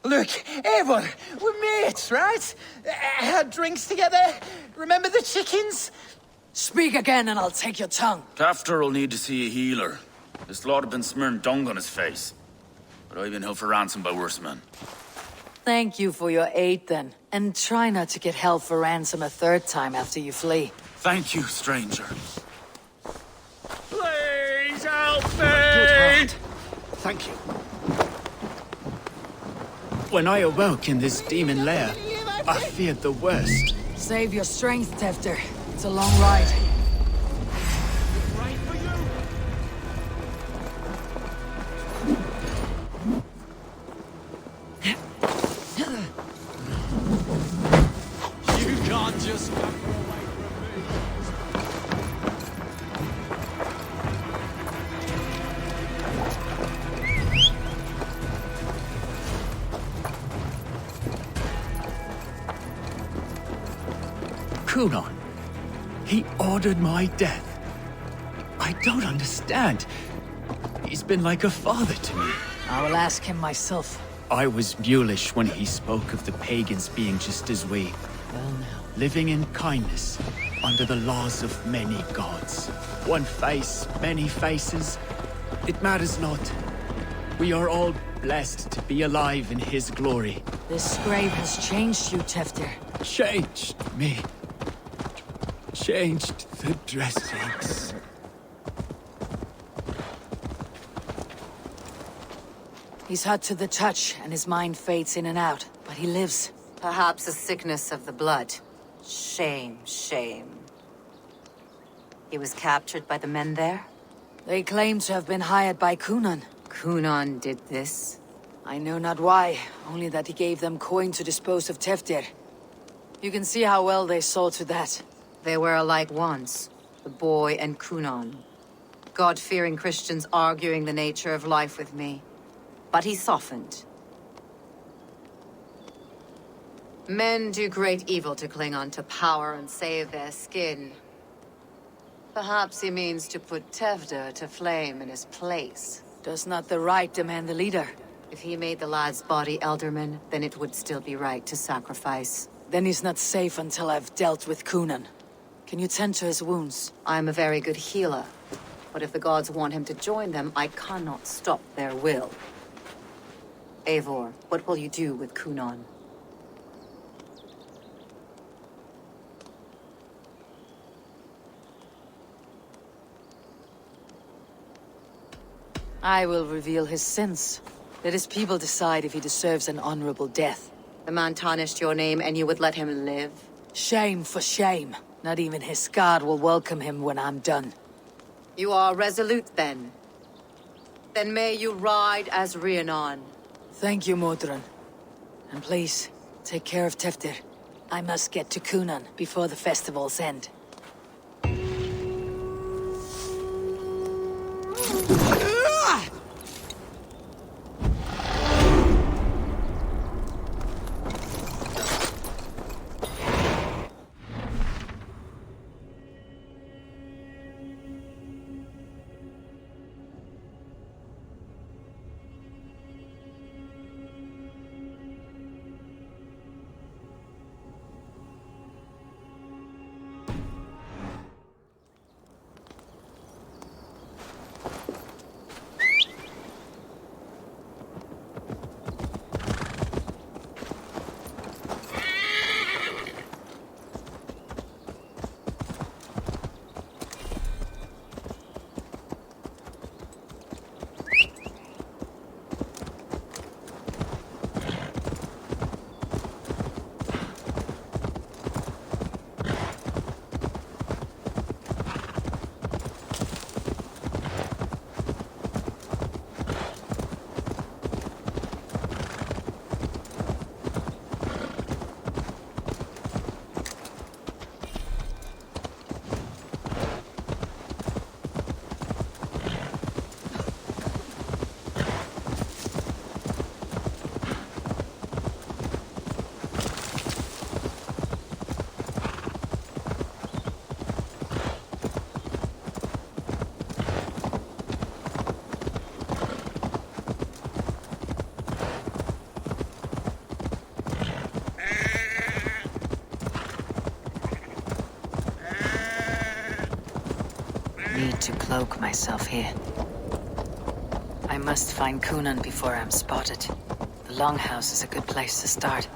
Look, Eivor, we're mates, right? Had drinks together. Remember the chickens? Speak again and I'll take your tongue. Tafter will need to see a healer. This lord have been smearing dung on his face. But I've been held for ransom by worse men. Thank you for your aid then. And try not to get held for ransom a third time after you flee. Thank you, stranger. Please help me! Good heart. Thank you. When I awoke in this demon lair, I feared the worst. Save your strength, Teftir. It's a long ride. Right for you! Just got away from me. Cynon. He ordered my death. I don't understand. He's been like a father to me. I will ask him myself. I was mulish when he spoke of the pagans being just as we. Well now. Living in kindness, under the laws of many gods. One face, many faces. It matters not. We are all blessed to be alive in his glory. This grave has changed you, Tefter. Changed me. Changed the dressings. He's hot to the touch, and his mind fades in and out, but he lives. Perhaps a sickness of the blood. Shame, shame. He was captured by the men there? They claim to have been hired by Cynon. Cynon did this? I know not why, only that he gave them coin to dispose of Tefter. You can see how well they saw to that. They were alike once, the boy and Cynon. God-fearing Christians arguing the nature of life with me. But he softened. Men do great evil to cling on to power and save their skin. Perhaps he means to put Tefter to flame in his place. Does not the right demand the leader? If he made the lad's body Elderman, then it would still be right to sacrifice. Then he's not safe until I've dealt with Cynon. Can you tend to his wounds? I'm a very good healer. But if the gods want him to join them, I cannot stop their will. Eivor, what will you do with Cynon? I will reveal his sins. Let his people decide if he deserves an honorable death. The man tarnished your name and you would let him live? Shame for shame. Not even his god will welcome him when I'm done. You are resolute then. Then may you ride as Rhiannon. Thank you, Modron. And please, take care of Tefter. I must get to Cynon before the festival's end. Need to cloak myself here. I must find Cynon before I'm spotted. The Longhouse is a good place to start.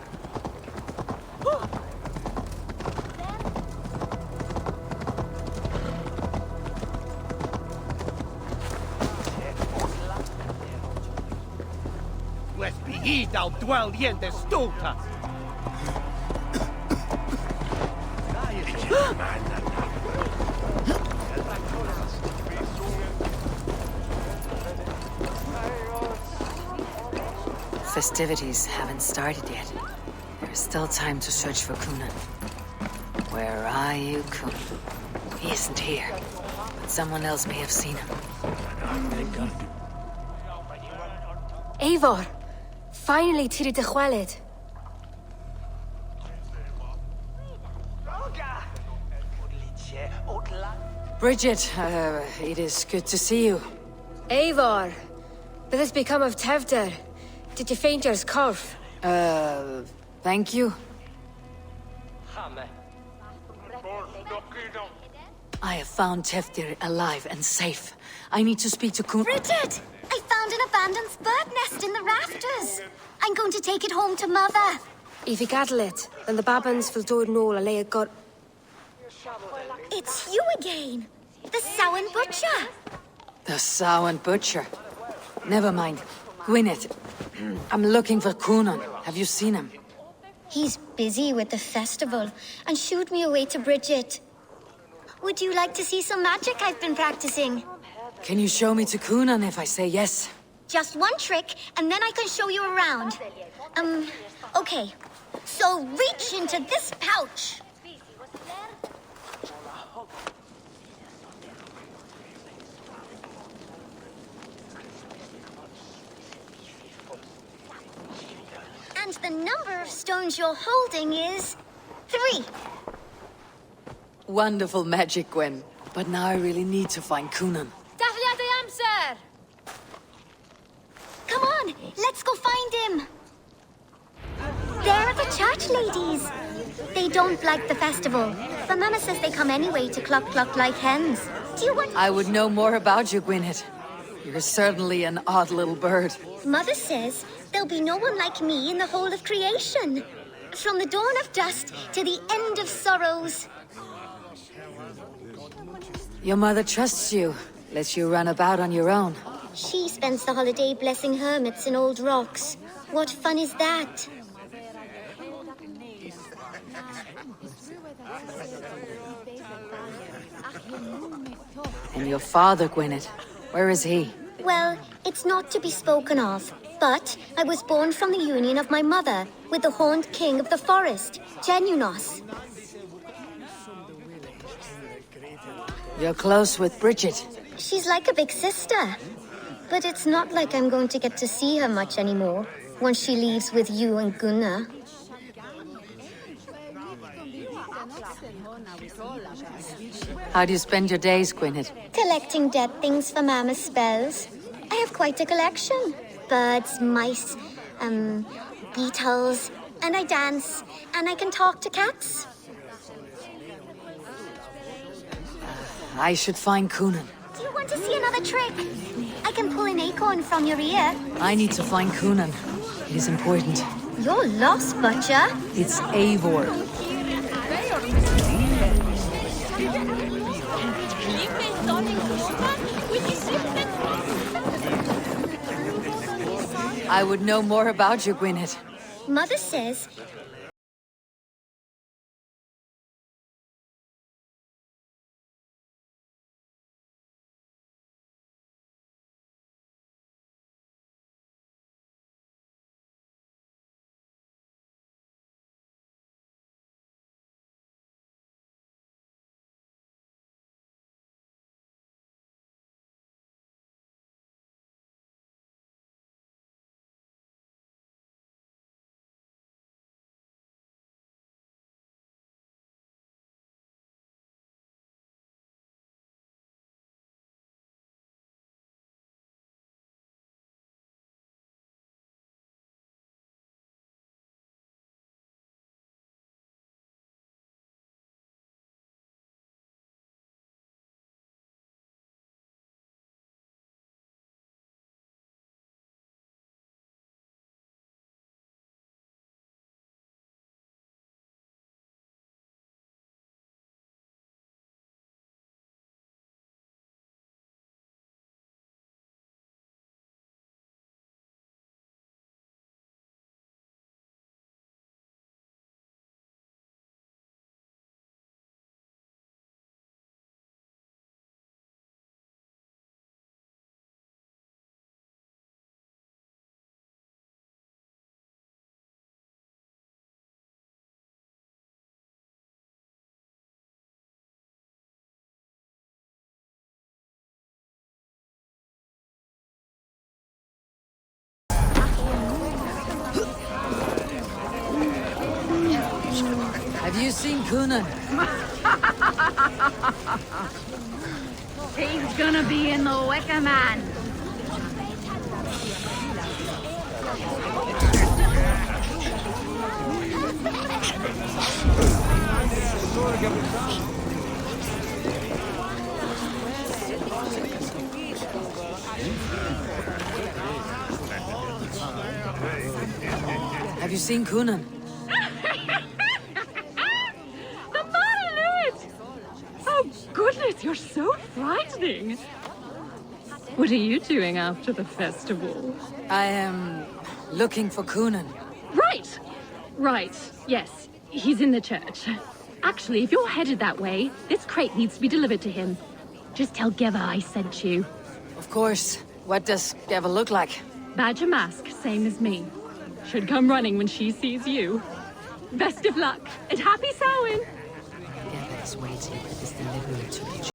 Despedida al dwell yende stulta. Festivities haven't started yet. There's still time to search for Cynon. Where are you, Kun? He isn't here, but someone else may have seen him. Eivor! Finally, Tiri de Chwaled. Bridget, it is good to see you. Eivor! What has become of Tevder? Did you faint your scarf? Thank you. I have found Teftir alive and safe. I need to speak to Kun. Bridget! I found an abandoned bird nest in the rafters. I'm going to take it home to Mother. If you cattle it, then the Babans will do it all and lay a god. It's you again. The Samhain Butcher. The Samhain Butcher. Never mind. Gwyneth, I'm looking for Cunon. Have you seen him? He's busy with the festival and shooed me away to Bridget. Would you like to see some magic I've been practicing? Can you show me to Cunon if I say yes? Just one trick, and then I can show you around. Okay. So reach into this pouch. And the number of stones you're holding is 3. Wonderful magic, Gwen. But now I really need to find Cunon. Dahlia de Amser! Come on, let's go find him. There are the church ladies. They don't like the festival, but Mama says they come anyway to cluck like hens. Do you want... I would know more about you, Gwyneth. You're certainly an odd little bird. Mother says there'll be no one like me in the whole of creation. From the dawn of dust to the end of sorrows. Your mother trusts you, lets you run about on your own. She spends the holiday blessing hermits in old rocks. What fun is that? And your father, Gwyneth, where is he? Well, it's not to be spoken of, but I was born from the union of my mother with the horned king of the forest, Genunos. You're close with Bridget. She's like a big sister. But it's not like I'm going to get to see her much anymore once she leaves with you and Gunnar. How do you spend your days, Gwyneth? Collecting dead things for Mama's spells. I have quite a collection. Birds, mice, beetles, and I dance, and I can talk to cats. I should find Cunon. Do you want to see another trick? I can pull an acorn from your ear. I need to find Cunon. It is important. You're lost, Butcher. It's Eivor. I would know more about you, Gwyneth. Mother says Have you seen Cynon? He's gonna be in the Wicker Man. Have you seen Cynon? The monolith! Oh, goodness, you're so frightening. What are you doing after the festival? I am looking for Cynon. Right! Right, yes. He's in the church. Actually, if you're headed that way, this crate needs to be delivered to him. Just tell Geva I sent you. Of course. What does Geva look like? Badger mask, same as me. Should come running when she sees you. Best of luck, and happy Samhain! Geva is waiting with his delivery to the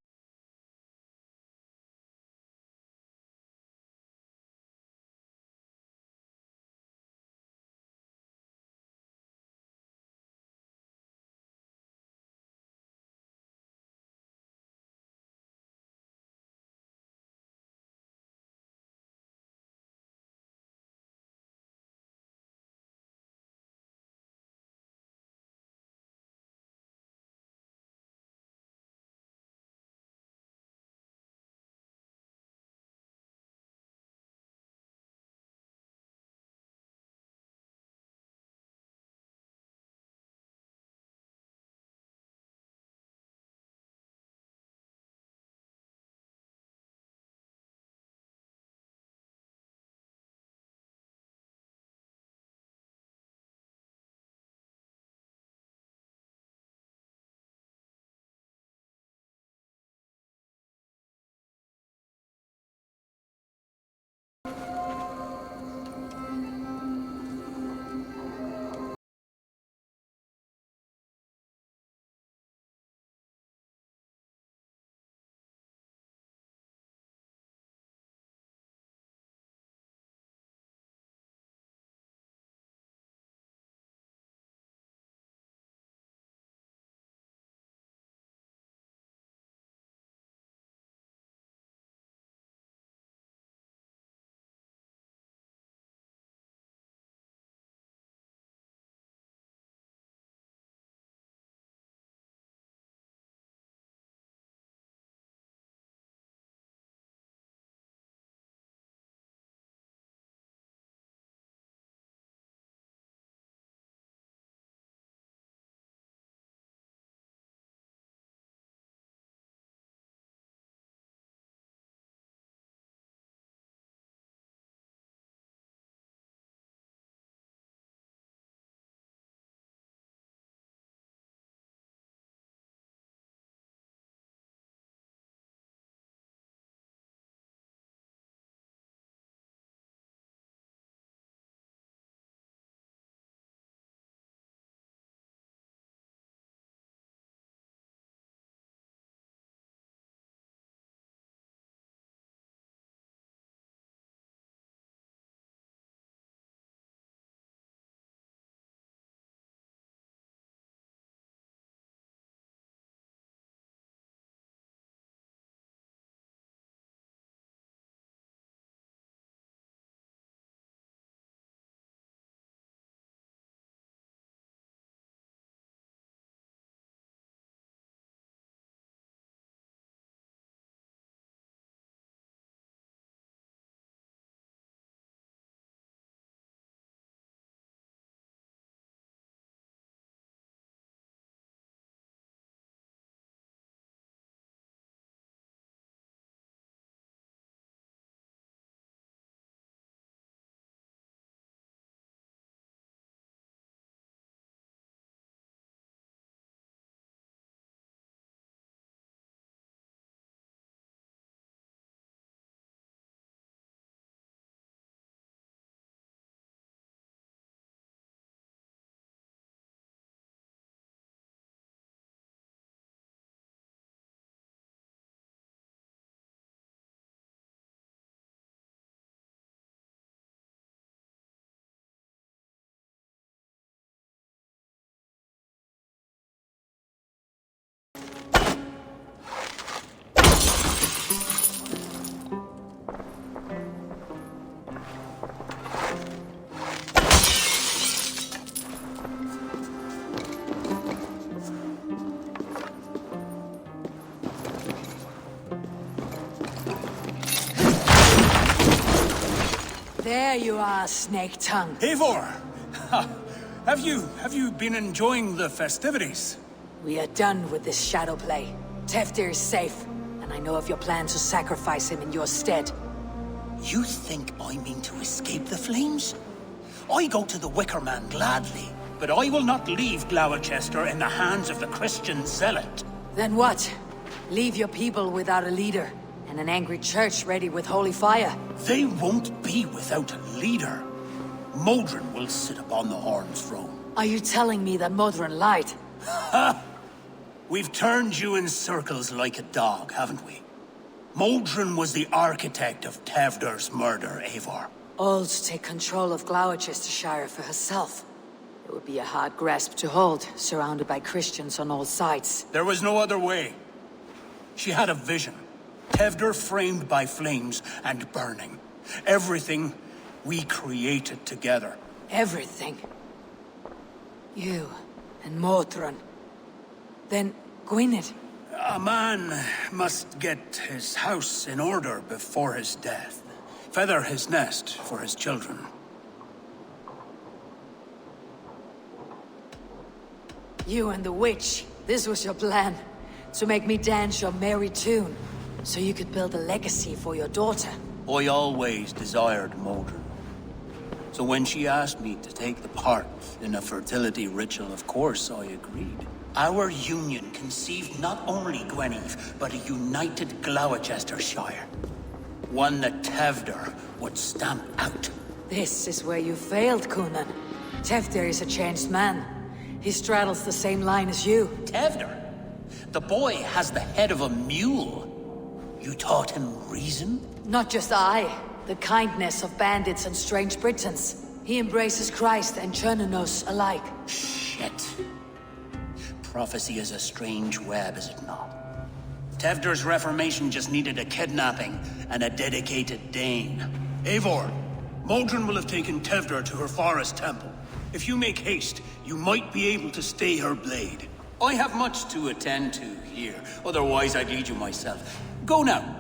There you are, Snake Tongue. Eivor! Have you been enjoying the festivities? We are done with this shadow play. Teftir is safe, and I know of your plan to sacrifice him in your stead. You think I mean to escape the flames? I go to the Wicker Man gladly, but I will not leave Gloucester in the hands of the Christian zealot. Then what? Leave your people without a leader, and an angry church ready with holy fire. They won't be without a leader. Modron will sit upon the Horn's throne. Are you telling me that Modron lied? Ha! We've turned you in circles like a dog, haven't we? Modron was the architect of Tevder's murder, Eivor. All to take control of Gloucestershire for herself. It would be a hard grasp to hold, surrounded by Christians on all sides. There was no other way. She had a vision. Tevder framed by flames and burning. Everything we created together. Everything? You and Modron. Then Gwynedd. A man must get his house in order before his death. Feather his nest for his children. You and the witch, this was your plan. To make me dance your merry tune. So you could build a legacy for your daughter. I always desired Modron. So when she asked me to take the part in a fertility ritual, of course I agreed. Our union conceived not only Gwynedd, but a united Gloucestershire. One that Tevder would stamp out. This is where you failed, Cynon. Teftir is a changed man. He straddles the same line as you. Tevder? The boy has the head of a mule. You taught him reason? Not just I. The kindness of bandits and strange Britons. He embraces Christ and Chernonos alike. Shit. Prophecy is a strange web, is it not? Tevder's reformation just needed a kidnapping and a dedicated Dane. Eivor, Modron will have taken Tevder to her forest temple. If you make haste, you might be able to stay her blade. I have much to attend to here, otherwise I'd lead you myself. Go now.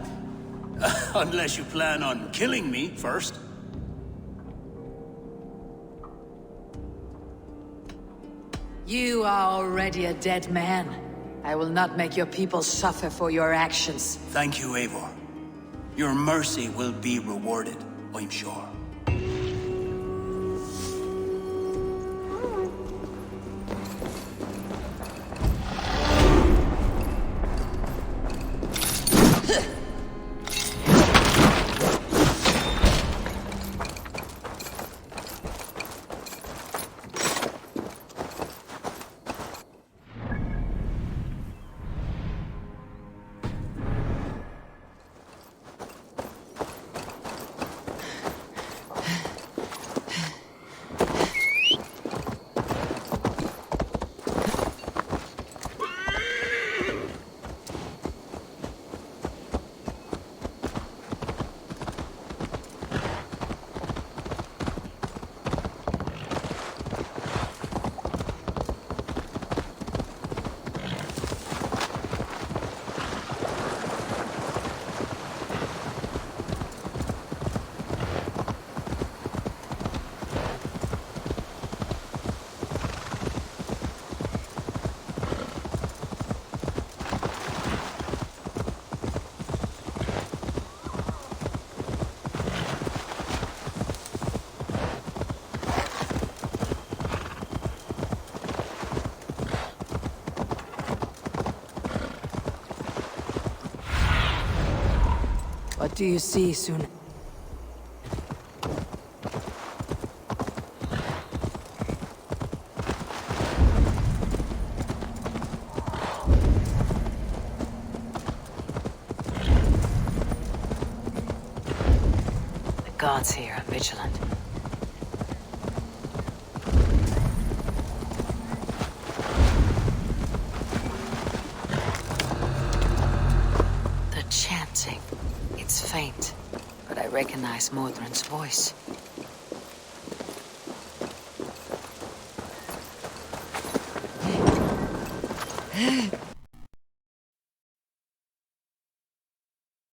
Unless you plan on killing me first. You are already a dead man. I will not make your people suffer for your actions. Thank you, Eivor. Your mercy will be rewarded, I'm sure. What do you see, Cynon? The gods here are vigilant. The chanting. It's faint, but I recognize Modron's voice.